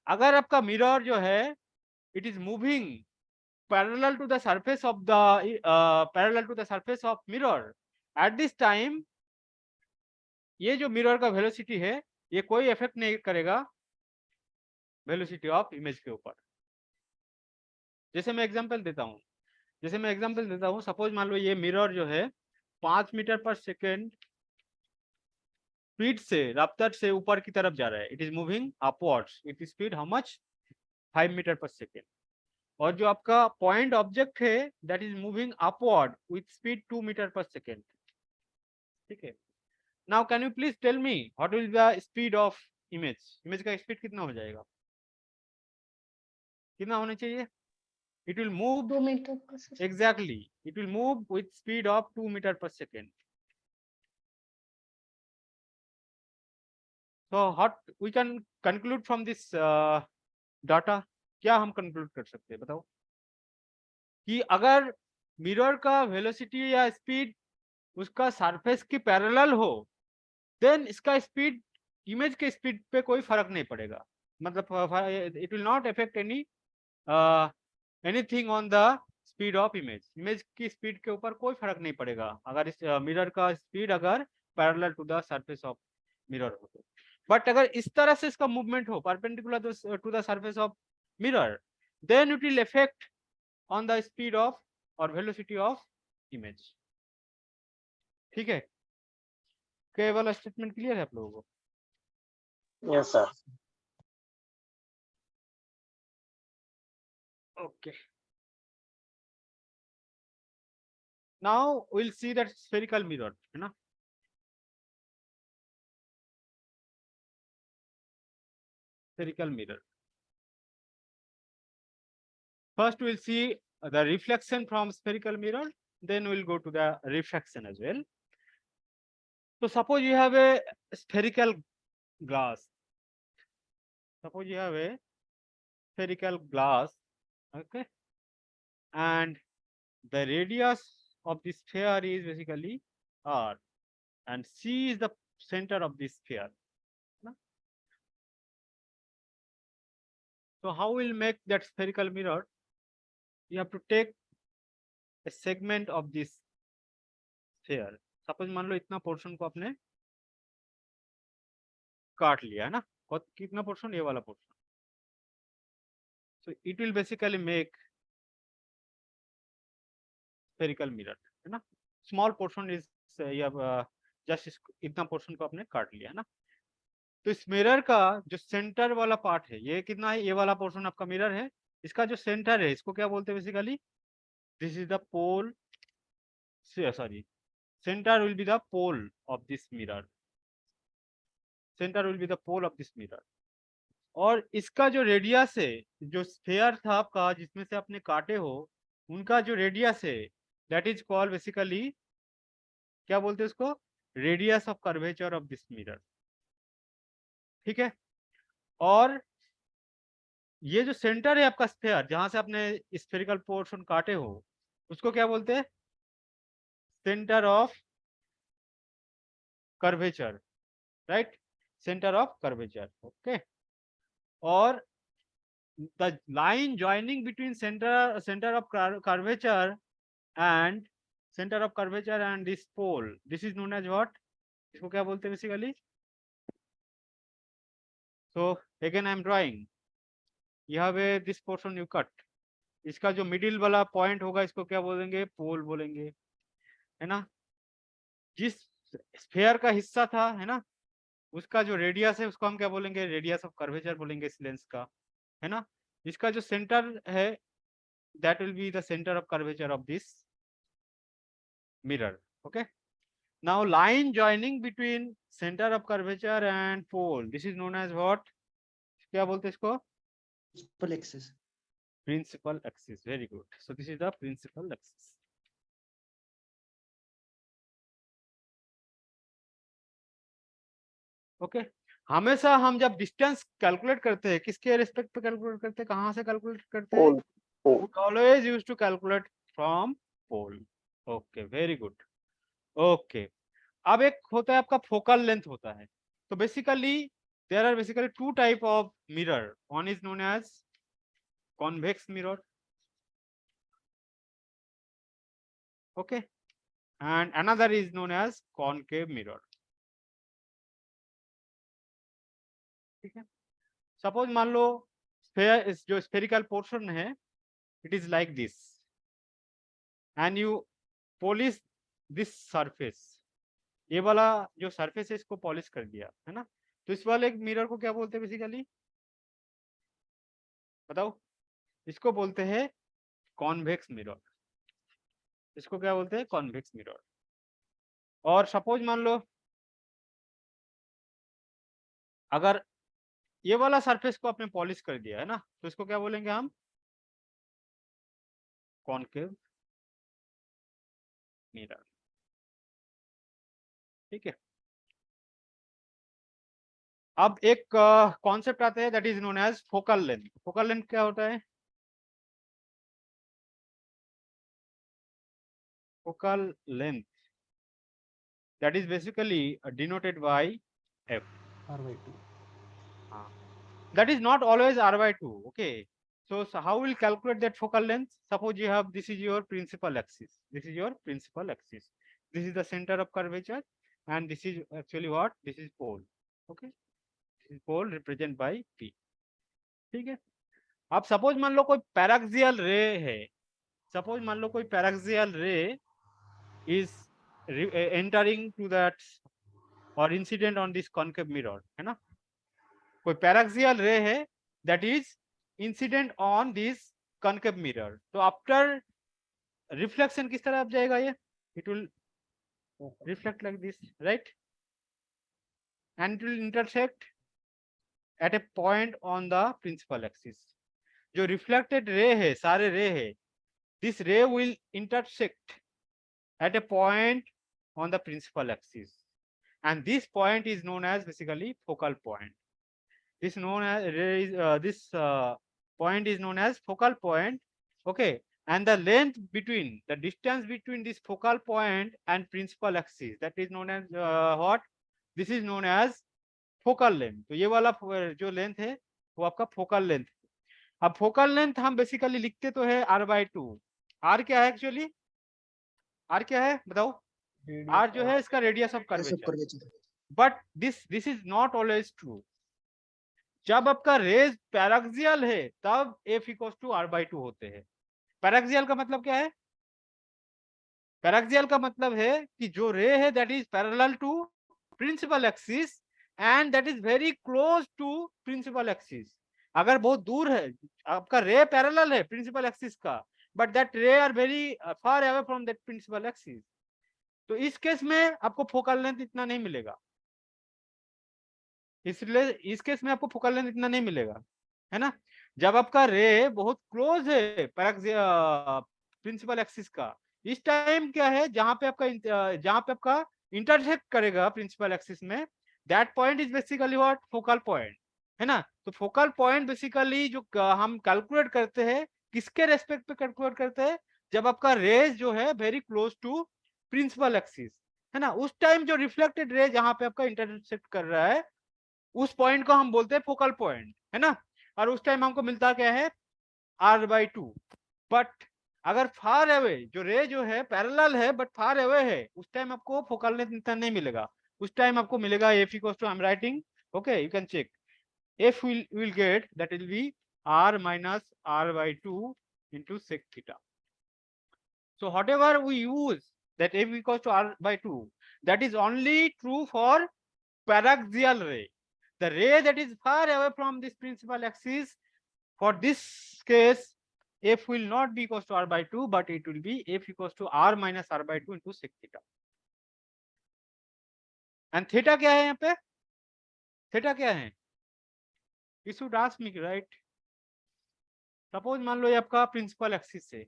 अगर आपका मिरर जो है it is moving parallel to the surface of mirror, at this time ये जो मिरर का वेलोसिटी है ये कोई इफेक्ट नहीं करेगा वेलोसिटी ऑफ इमेज के ऊपर। जैसे मैं एग्जांपल देता हूँ, सपोज मान लो ये मिरर जो है 5 मीटर पर सेकेंड स्पीड से रफ्तार से ऊपर की तरफ जा रहा है, it is moving upwards, it is speed how much 5 metre per second. और जो आपका पॉइंट ऑब्जेक्ट है that is moving upward with speed 2 metre per second. ठीक है, now can you please tell me what will be the speed of image, image का speed कितना हो जाएगा, कितना होना चाहिए? It will move 2 metre per second. exactly, it will move with speed of 2 meter per second. So what we can conclude from this data, क्या हम conclude कर सकते हैं बताओ कि अगर मिरर का वेलोसिटी या स्पीड उसका सरफेस की पैरेलल हो देन इसका स्पीड इमेज के स्पीड पे कोई फर्क नहीं पड़ेगा, मतलब it will not affect anything on the speed of image, image की स्पीड के ऊपर कोई फर्क नहीं पड़ेगा अगर इस मिरर का स्पीड अगर parallel to the surface of mirror हो तो। बट अगर इस तरह से इसका मूवमेंट हो perpendicular to the surface of mirror then it will affect on the speed of और वेलोसिटी ऑफ इमेज। ठीक है, केवल स्टेटमेंट क्लियर है आप लोगों को? Yes sir. Okay, now we'll see that spherical mirror, है ना? Spherical mirror. First we'll see the reflection from spherical mirror, then we'll go to the refraction as well. So suppose you have a spherical glass. Suppose you have a spherical glass, okay? And the radius of the sphere is basically R, and C is the center of the sphere. So how we'll make that spherical mirror? You have to take a segment of this sphere. Suppose मान लो इतना portion को आपने काट लिया है ना, कितना portion, ये वाला portion. So it will basically make spherical mirror, है ना? Small portion is just इतना पोर्शन को आपने काट लिया है ना। तो इस मिरर का जो सेंटर वाला पार्ट है ये कितना है, ये वाला पोर्शन आपका मिरर है, इसका जो सेंटर है इसको क्या बोलते हैं basically, this is the pole, sorry center will be the pole of this mirror, center will be the pole of this mirror। और इसका जो रेडियस है, जो स्फेयर था आपका जिसमें से आपने काटे हो उनका जो रेडियस है दैट इज कॉल्ड बेसिकली, क्या बोलते हैं उसको, radius of curvature of this mirror. ठीक है, और ये जो सेंटर है आपका स्फेयर जहां से आपने स्फेरिकल पोर्शन काटे हो उसको क्या बोलते हैं, centre of curvature, right, centre of curvature. Okay, और the line joining between center of curvature and this pole, this is known as what, इसको क्या बोलते हैं basically? So again I am drawing, you have a this portion you cut, इसका जो middle वाला point होगा इसको क्या बोलेंगे, पोल बोलेंगे, है ना? जिस स्फेयर का हिस्सा था है ना उसका जो रेडियस है उसको हम क्या बोलेंगे, रेडियस ऑफ कर्वेचर बोलेंगे इस लेंस का, है ना? इसका जो सेंटर है that will be the center of curvature of this mirror। okay, now line joining between center of curvature and pole, this is known as what, क्या बोलते हैं इसको, principal axis। principal axis, very good, so this is the principal axis। okay, हमेशा हम जब distance calculate करते हैं किसके रेस्पेक्ट पे कैलकुलेट करते हैं, कहां से कैलकुलेट करते हैं, always use to calculate from pole. Okay, very good. Okay, अब एक होता है आपका फोकल लेंथ होता है, तो basically there are basically two type of mirror, one is known as convex mirror, okay, and another is known as concave mirror. ठीक है, सपोज मान लो स्फेयर, जो स्फेरिकल पोर्शन है it is like this and you polish this surface, ये वाला जो surface है इसको पॉलिश कर दिया है ना, तो इस वाले मिरर को क्या बोलते हैं बेसिकली, बताओ? इसको बोलते हैं कॉन्वेक्स मिरर। इसको क्या बोलते हैं? Convex mirror. और सपोज मान लो अगर ये वाला सरफेस को आपने पॉलिश कर दिया है ना, तो इसको क्या बोलेंगे हम? Concave mirror. ठीक है। अब एक कॉन्सेप्ट आता है that is known as focal length. Focal length क्या होता है? Focal length that is basically denoted by f. R/2. That is not always r/2. Okay, so how we'll calculate that focal length? Suppose you have, this is your principal axis, this is your principal axis, this is the center of curvature, and this is actually what? This is pole. Okay, this is pole represented by p. ठीक है। अब suppose मान लो कोई paraxial ray है, suppose मान लो कोई paraxial ray is entering to that और incident on this concave mirror, है ना, कोई पैराक्सियल रे है that is incident on this concave mirror, तो आफ्टर रिफ्लेक्शन किस तरह जाएगा ये? It will reflect like this, right, and it will intersect at a point on the principal axis. जो रिफ्लेक्टेड रे है, सारे रे है, this ray will intersect at a point on the principal axis, and this point is known as basically focal point. This known as point is known as focal point. Okay, and the length between, the distance between this focal point and principal axis, that is known as what? This is known as focal length. तो ये वाला जो length है वो आपका focal length. अब focal length हम basically लिखते तो है r/2। r क्या है एक्चुअली? r क्या है बताओ? r जो है इसका radius of curvature. Curvature. But this is not always true. जब आपका रेज पैराक्सियल है तब f इक्वल्स टू r/2 होते हैं। पैराक्सियल का मतलब क्या है? पैराक्सियल का मतलब है कि जो रे है that is parallel to principal axis and that is very close to principal axis. अगर बहुत दूर है, आपका रे पैरेलल है प्रिंसिपल एक्सिस का, but that ray are very far away from that principal axis, तो इस केस में आपको फोकल लेंथ इतना नहीं मिलेगा। इसलिए इस केस में आपको फोकल लेंथ इतना नहीं मिलेगा, है ना। जब आपका रे बहुत क्लोज है प्रिंसिपल एक्सिस का, इस टाइम क्या है, जहां पे आपका इंटरसेक्ट करेगा प्रिंसिपल एक्सिस में, that point is basically what? Focal point, है ना। तो फोकल पॉइंट बेसिकली जो हम कैलकुलेट करते हैं, किसके रेस्पेक्ट पे कैलकुलेट करते हैं? जब आपका रेज जो है very close to principal axis, है ना, उस टाइम जो रिफ्लेक्टेड रे जहां पे आपका इंटरसेक्ट कर रहा है, उस पॉइंट को हम बोलते हैं फोकल पॉइंट, है ना। और उस टाइम हमको मिलता क्या है? r/2। बट अगर फार अवे जो रे जो है पैरेलल है बट फार अवे है, उस टाइम आपको फोकल लेंथ इतना नहीं मिलेगा। उस टाइम आपको मिलेगा f equals to, I am writing, okay, you can check, f will get, that will be r minus r/2 into sec theta. So whatever we use that f equals to r/2, that is only true for paraxial ray. The ray that is far away from this principal axis, for this case, f will not be equals to r/2, but it will be f equals to r minus r/2 into sec theta. And theta क्या है यहाँ पे? theta क्या है? You should ask me, right? Suppose मान लो ये आपका principal axis है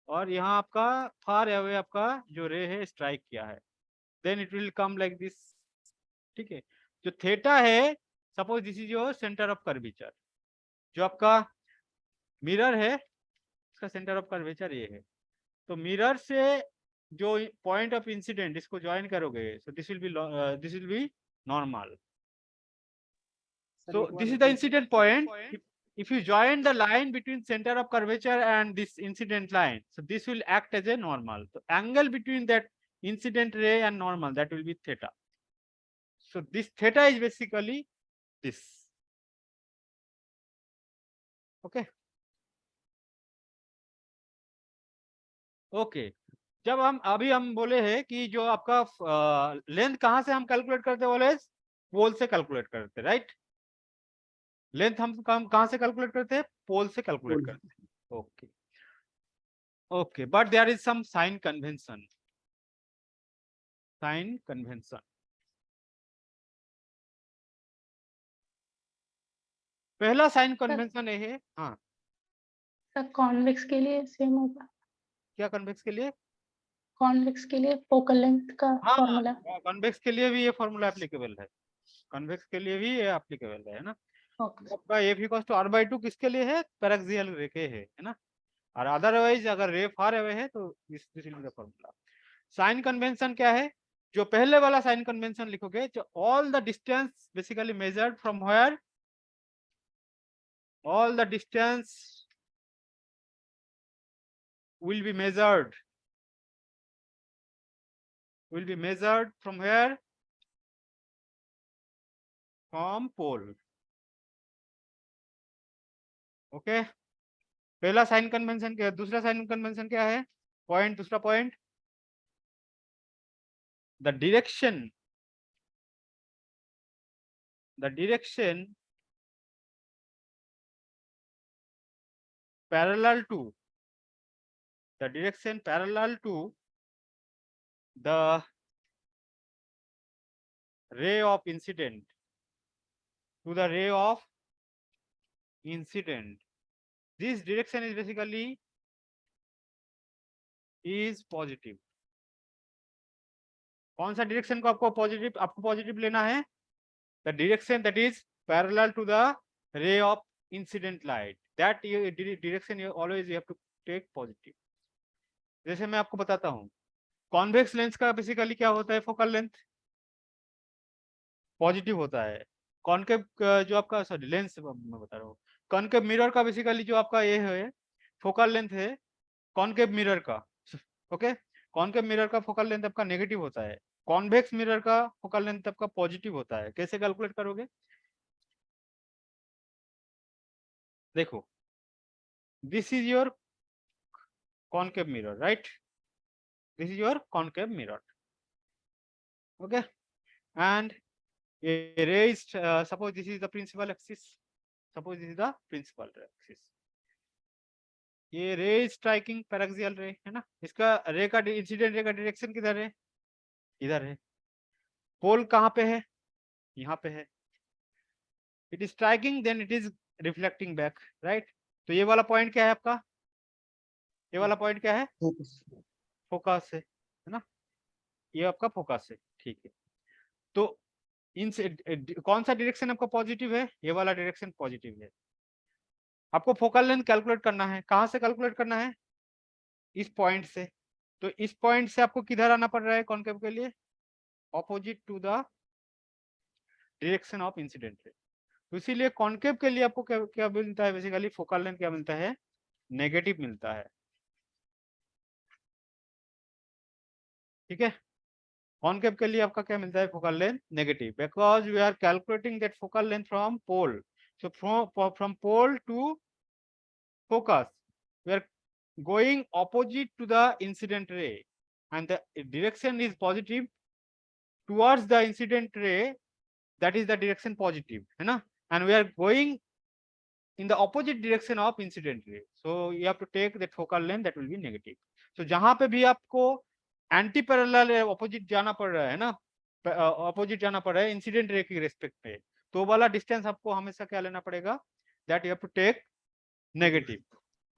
और यहाँ आपका फार अवे आपका जो रे है स्ट्राइक किया है, then it will come like this. ठीक है, जो थीटा है, suppose this is your centre of curvature, जो आपका मिरर है इसका सेंटर ऑफ कर्वेचर ये है, तो मिरर से जो पॉइंट ऑफ इंसिडेंट इसको ज्वाइन करोगे, so this will B normal. So this is the incident point. If you join the line between center of curvature and this incident line, so this will act as a normal. So angle between that incident ray and normal, that will be theta. So this theta is basically this. Okay. Okay. जब हम बोले हैं कि जो आपका length कहाँ से हम कैलकुलेट करते बोले, पोल से कैलकुलेट करते, राइट? लेंथ हम कहाँ से कैलकुलेट करते हैं? पोल से कैलकुलेट Pole. करते हैं। Okay okay, but there is some sign convention. Sign convention, पहला साइन कन्वेंशन ये है, हाँ सर कॉन्वेक्स के लिए सेम होगा। क्या कन्वेक्स के लिए? कॉन्वेक्स के लिए फोकल लेंथ का हाँ फॉर्मूला। कन्वेक्स के लिए भी ये फॉर्मूला एप्लीकेबल है, कन्वेक्स के लिए भी ये एप्लीकेबल है ना। ओके आपका F equals to R by two किसके लिए है? पैराक्सियल रे के है ना। और अदरवाइज अगर रे फार अवे है तो this will be the formula. Sign convention क्या है? जो पहले वाला साइन कन्वेंशन लिखोगे, जो all the distance basically measured from where, all the distance will be measured from where? From pole. Okay, पहला साइन कन्वेंशन क्या है? दूसरा साइन कन्वेंशन क्या है? पॉइंट, दूसरा point, the direction parallel to the direction parallel to the ray of incident, to the ray of incident. This direction is basically is positive. कौन सा direction को आपको पॉजिटिव लेना है? the direction that is parallel to the ray of incident light, that direction you always you have to take positive. जैसे मैं आपको बताता हूँ, कॉन्वेक्स लेंस का बेसिकली क्या होता है? फोकल लेंथ पॉजिटिव होता है। कॉनकेव जो आपका सॉरी लेंस मैं बता रहा हूँ, कॉनकेव मिरर का बेसिकली जो आपका ये है फोकल लेंथ है कॉनकेव मिरर का, ओके, कॉनकेव मिरर का फोकल लेंथ आपका नेगेटिव होता है, कॉन्वेक्स मिरर का फोकल लेंथ आपका पॉजिटिव होता है। कैसे कैलकुलेट करोगे? देखो, this is your concave mirror, right? This is your concave mirror, okay? And a ray is suppose this is the principal axis, suppose this is the principal axis, ये रे striking paraxial ray है ना, इसका रे का incident ray का direction किधर है? इधर है। पोल कहाँ पे है? यहाँ पे है। It is striking then it is reflecting back, right? तो ये वाला पॉइंट क्या है आपका? ये वाला पॉइंट क्या है? Focus. फोकस है ना, ये आपका फोकस है, ठीक है। तो इन कौन सा डायरेक्शन आपका पॉजिटिव है? ये वाला डायरेक्शन पॉजिटिव है। आपको फोकल लेंथ कैलकुलेट करना है, कहाँ से कैलकुलेट करना है? इस पॉइंट से। तो इस पॉइंट से आपको किधर आना पड़ रहा है कॉन्केव के लिए? Opposite to the direction of incident ray. तो इसीलिए कॉन्केव के लिए आपको क्या क्या मिलता है? बेसिकली फोकल लेंथ क्या मिलता है? नेगेटिव मिलता है, ठीक है। कॉन्केव के लिए आपका क्या मिलता है? Focal length negative, because we are calculating that focal length from pole. So from pole to focus, we are going opposite to the incident ray and the direction is positive towards the incident ray, that is the direction positive है ना, and we are going in the opposite direction of incident ray, so you have to take that focal length that will be negative. So जहां पे भी आपको anti parallel opposite जाना पड़ रहा है ना, ऑपोजिट जाना पड़ रहा है इंसिडेंट रे की रेस्पेक्ट पे, तो वाला डिस्टेंस आपको हमेशा क्या लेना पड़ेगा? That you have to take negative.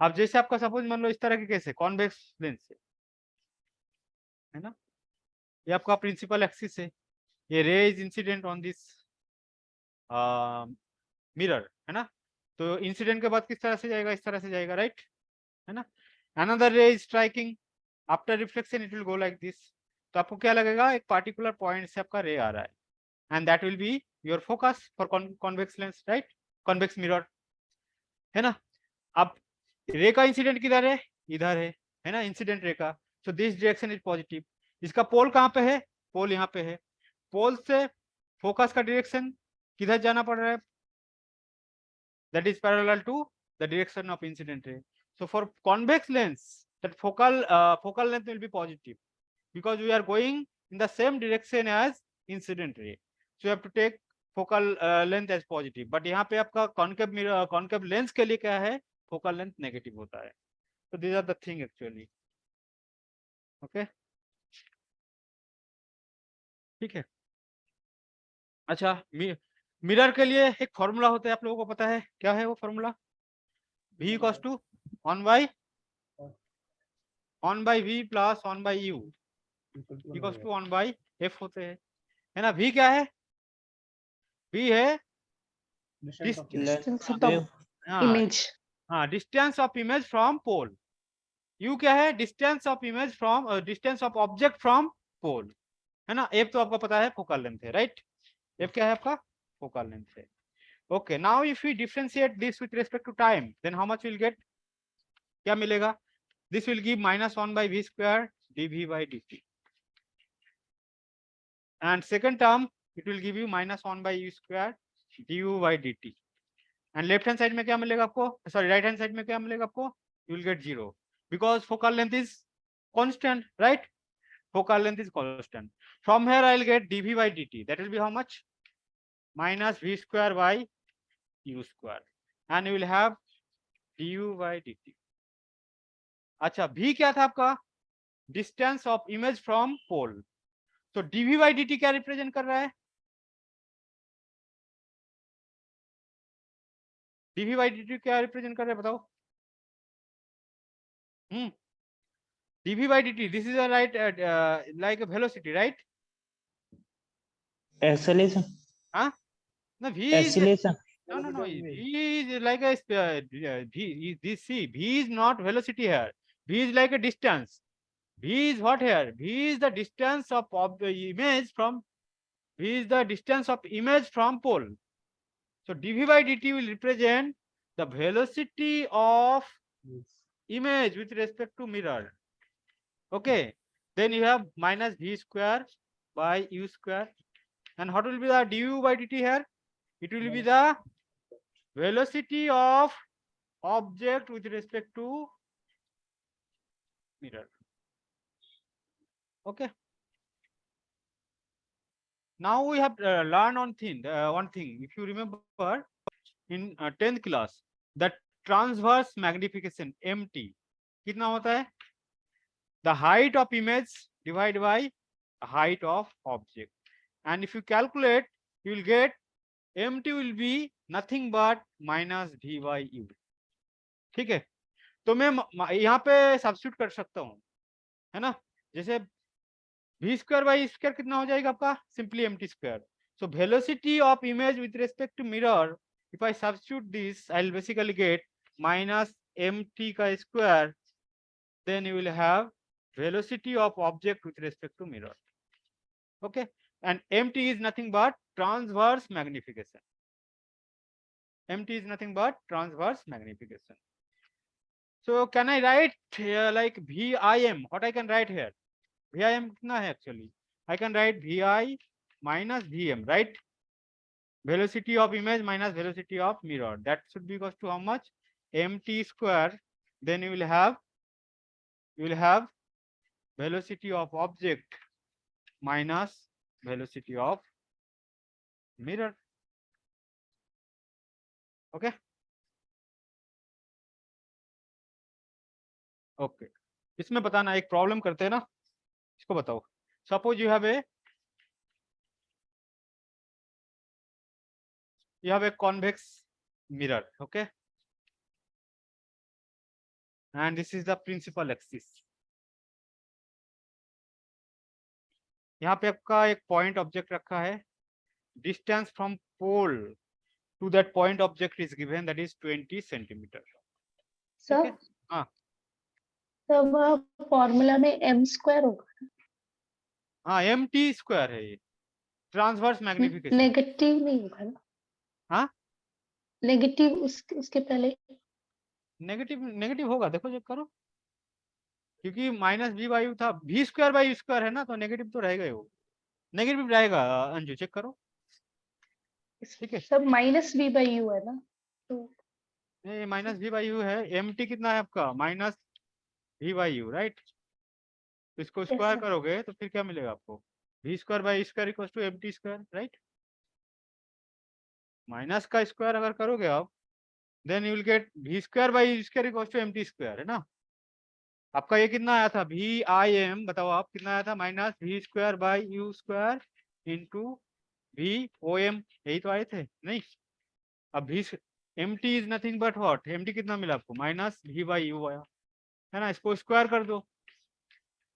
अब जैसे आपका सपोज मान लो इस तरह के केस है कॉन्वेक्स लेंस से, है ना, ये आपका प्रिंसिपल एक्सिस है, ये रे is incident on this mirror है ना, तो इंसिडेंट के बाद किस तरह से जाएगा? इस तरह से जाएगा, राइट, है ना। अनदर रे is striking, after reflection it will go like this. तो आपको क्या लगेगा? एक पार्टिकुलर पॉइंट से आपका रे आ रहा है and that will be your focus for convex lens, right, convex mirror, है ना। अब रे का इंसिडेंट किधर है? इधर है ना, इंसिडेंट रे का। So this direction is positive. इसका पोल कहाँ पे है? पोल यहाँ पे है। पोल से फोकस का डायरेक्शन किधर जाना पड़ रहा है? That is parallel to the direction of incident ray. So for convex lens that focal length will be positive because we are going in the same direction as incident ray. So you have to take focal length as positive. But यहाँ पे आपका concave lens के लिए क्या है, focal length negative होता है. So these are the thing actually. Okay. ठीक है. अच्छा, मिरर के लिए एक फॉर्मूला होता है, आप लोगों को पता है क्या है वो formula? V equals to 1 by V plus 1 by U equals to 1 by F होते हैं, है ना? V क्या है? V है Distance of the image. हाँ, distance of image from pole. U क्या है? Distance of image from distance of object from pole, है ना? F तो आपको पता है फोकल लेंथ है, राइट? F क्या है आपका? फोकल लेंथ है. Okay, now if we differentiate this with respect to time, then how much we'll get? क्या मिलेगा? This will give minus 1 by V square dV by dt. And second term, it will give you minus 1 by U square du by dt. And left hand side में क्या मिलेगा आपको? Sorry, right hand side में क्या मिलेगा आपको? You will get 0 because focal length is constant, right? Focal length is constant. From here I'll get dV by dt. That will be how much? Minus V square by U square. And you will have du by dt. अच्छा, V क्या था आपका? Distance of image from pole. तो dV by dt क्या represent कर रहा है? dV by dt क्या रिप्रेजेंट कर रहा है बताओ? dV by dt, this is a right like a velocity, right? Acceleration. Huh? No, V is Acceleration. no. V is like a V is not velocity here. V is like a distance. V is what here? V is the distance of the image from. V is the distance of image from pole. So dV by dt will represent the velocity of image with respect to mirror. Okay. Then you have minus V square by U square. And what will be the du by dt here? It will be the velocity of object with respect to mirror. Okay. Now we have learned one thing. If you remember in 10th class, that transverse magnification MT कितना होता है? The height of image divided by the height of object. And if you calculate, you will get MT will be nothing but minus V by U. ठीक है? तो मैं यहाँ पे substitute कर सकता हूँ, है ना? जैसे V square by square कितना हो जाएगा आपका? Simply MT square. So velocity of image with respect to mirror, if I substitute this, I'll basically get minus MT का square. Then you will have velocity of object with respect to mirror. Okay, and MT is nothing but transverse magnification. MT is nothing but transverse magnification. So can I write here like VIM? What I can write here? VIM कितना है actually? I can write VI minus VM, right? Velocity of image minus velocity of mirror. That should be equals to how much? MT square. Then you will have velocity of object minus velocity of mirror. Okay. Okay. इसमें बताना, एक problem करते हैं ना, इसको बताओ. Suppose you have a convex mirror, okay, and this is the principal axis. यहाँ पे आपका एक पॉइंट ऑब्जेक्ट रखा है. Distance from pole to that point object is given, that is 20 centimetre. Sir, हाँ. तब फॉर्मूला में m स्क्वायर होगा. हाँ, MT स्क्वायर है ये. Transverse magnification. नेगेटिव नहीं होगा ना? हाँ, नेगेटिव उसके पहले नेगेटिव होगा, देखो चेक करो, क्योंकि माइनस V बाई U था. V square by U square है ना, तो नेगेटिव तो रहेगा ही. वो नेगेटिव रहेगा. अंजू चेक करो. ठीक है, सब माइनस V बाई U है ना, तो माइनस V बाई U है. MT कितना है आपका? Minus v by u, right. तो इसको Yes, स्क्वायर sir. करोगे तो फिर क्या मिलेगा आपको, v square by square equals to mt square, right. Minus का स्क्वायर अगर करोगे आप, then you will get v square by square equals to mt square, है ना। आपका ये कितना आया था, वी आई एम, बताओ आप कितना आया था, minus V square by U square into V O M, यही तो आए थे नहीं। अब V M T is nothing but what, M T कितना मिला आपको, माइनस वी बाई यू आया, है ना। इसको स्क्वायर कर दो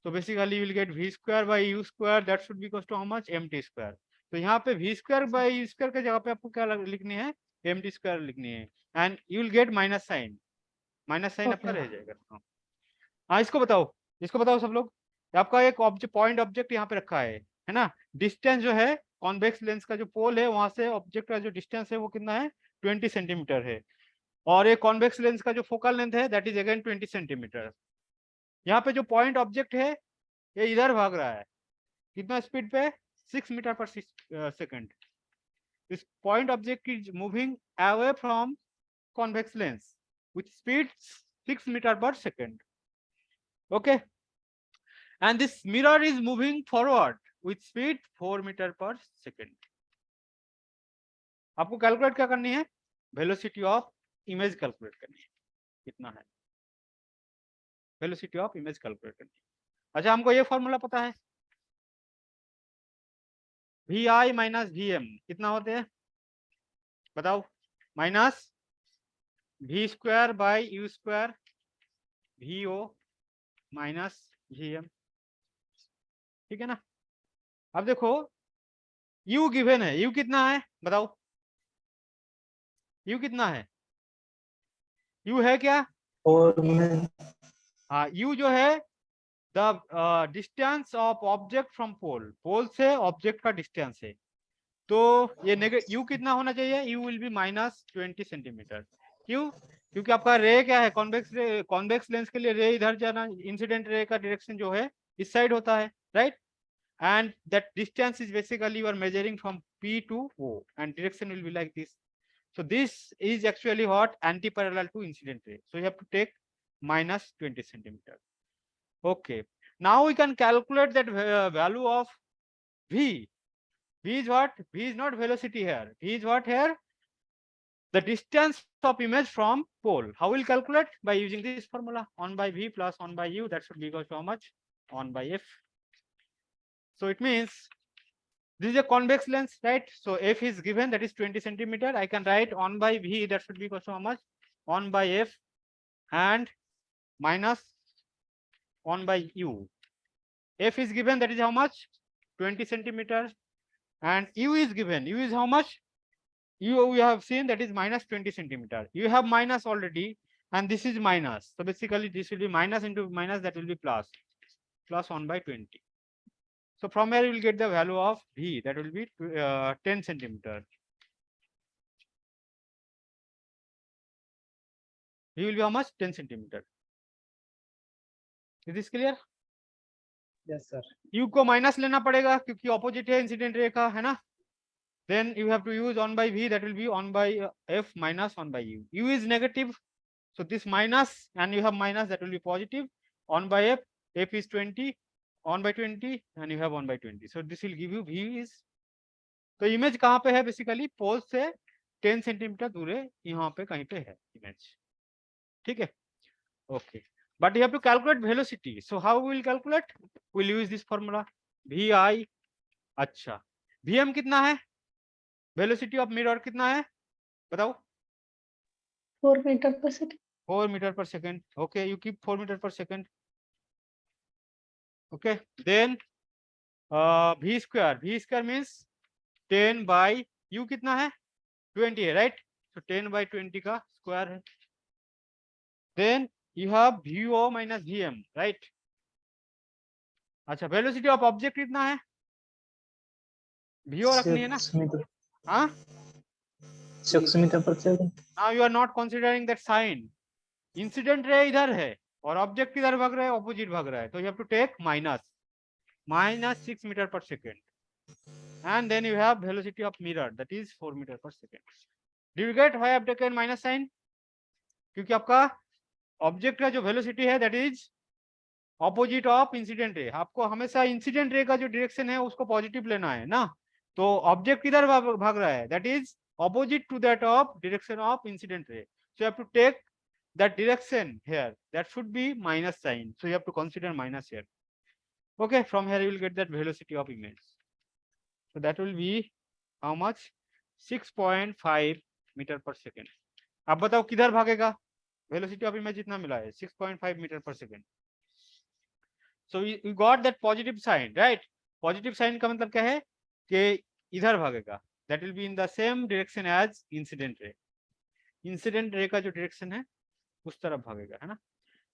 तो basically you will get V square by U square, that should be equal to how much, M T square. तो यहाँ पे V square by U square के जगह पे आपको क्या लिखनी है, एम टी स्क्वायर लिखनी है, and you will get minus sign, minus sign आपका Okay. रह जाएगा। हाँ इसको बताओ सब लोग। आपका एक ऑब्जेक्ट, पॉइंट ऑब्जेक्ट यहाँ पे रखा है ना। डिस्टेंस जो है कॉन्वेक्स लेंस का जो पोल है वहां से ऑब्जेक्ट का जो डिस्टेंस है वो कितना है, 20 सेंटीमीटर है। और एक कॉन्वेक्स लेंस का जो फोकल लेंथ है दैट इज अगेन 20 सेंटीमीटर। यहाँ पे जो पॉइंट ऑब्जेक्ट है ये इधर भाग रहा है, कितना स्पीड पे, 6 metre per second. This point object is moving away from convex lens with speed 6 metre per second, okay, and this mirror is moving forward with speed 4 metre per second. आपको calculate क्या करनी है, velocity of image calculate करनी है, कितना है velocity of image calculate करनी है। अच्छा हमको ये फॉर्मूला पता है, V I minus V M कितना होते हैं बताओ, minus V square by U square V O minus V M, ठीक है ना। अब देखो u गिवन है, u कितना है बताओ, u कितना है, u है क्या, और मैं हाँ u जो है the distance of object from pole, pole से ऑब्जेक्ट का डिस्टेंस है। तो ये नेगेटिव u कितना होना चाहिए, u will be minus 20 centimetre. क्यों, क्योंकि आपका रे क्या है, कॉन्वेक्स लेंस के लिए रे इधर जाना, इंसिडेंट रे का डायरेक्शन जो है इस साइड होता है, right. and that distance is basically you are measuring from P to O and direction will be like this. So this is actually what, anti-parallel to incident ray. So you have to take minus 20 centimeter. Okay. Now we can calculate that value of V. V is what? V is not velocity here. V is what here? The distance of image from pole. How will calculate? By using this formula, 1 by V plus 1 by U. That should be equal to how much? 1 by F. So it means this is a convex lens, right? So f is given, that is 20 centimeter. I can write 1 by v, that should be equal to how much, 1 by f and minus 1 by u. F is given, that is how much, 20 centimeter, and u is given, u is how much, u we have seen that is minus 20 centimeter. You have minus already and this is minus, so basically this will be minus into minus, that will be plus 1 by 20. So from here you will get the value of v, that will be 10 centimeter. V will be how much, 10 centimeter. Is this clear? Yes sir, U को minus लेना पड़ेगा क्योंकि opposite है incident ray का, है ना। Then you have to use 1 by V, that will be 1 by F minus 1 by U. U is negative, so this minus and you have minus, that will be positive. 1 by F, F is 20, 1 by 20 and you have 1 by 20. So this will give you V is, तो image कहाँ पे है, basically पोल से 10 centimetre दूर है, यहाँ पे कहीं पे है इमेज, ठीक है, okay. But you have to calculate velocity. So how we will calculate? We'll use this formula Vi. अच्छा, Vm कितना है, velocity of mirror कितना है बताओ, 4 meter per second. 4 meter per second. Okay, you keep 4 meter per second. Okay, then V square means 10 by U कितना है, 20 है, right? So 10 by 20 का square है. Then you have VO minus VM, right? अच्छा, velocity of object कितना है, VO रखनी है ना, 6 मीटर, हाँ 6 metre per second. now you are not considering that sign. Incident ray इधर है और ऑब्जेक्ट इधर भाग रहा है, ऑपोजिट भाग रहा है, तो you have to take minus 6 meter per second, and then you have velocity of mirror, that is 4 meter per second. Do you get why I have taken minus sign? क्योंकि आपका ऑब्जेक्ट का जो velocity है that is opposite of incident रे। आपको हमेशा incident ray का जो डायरेक्शन है उसको पॉजिटिव लेना है ना, तो ऑब्जेक्ट किधर भाग रहा है, that is opposite to that of direction of incident ray. So you have to take that direction here, that should be minus sign, so you have to consider minus here. Okay, from here you will get that velocity of image, so that will be how much, 6.5 metre per second. अब बताओ किधर भागेगा, velocity of image इतना मिला है 6.5 metre per second. So you got that positive sign, right. Positive sign का मतलब क्या है कि इधर भागेगा, that will be in the same direction as incident ray. Incident ray का जो डायरेक्शन है उस तरफ भागेगा, है ना।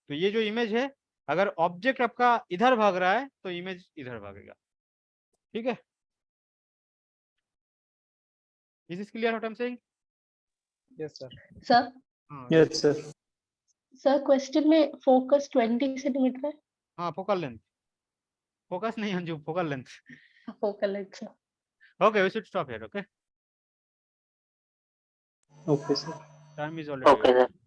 तो ये जो इमेज है, अगर ऑब्जेक्ट आपका इधर भाग रहा है तो इमेज इधर भागेगा, ठीक है। Is this clear what I am saying? Yes sir. Sir yes sir. Sir question में फोकस 20 सेंटीमीटर है। हाँ, फोकल लेंथ, फोकस नहीं Anju, focal length. Focal length sir. Okay, we should stop here. Okay, okay sir. Time is already Okay, sir.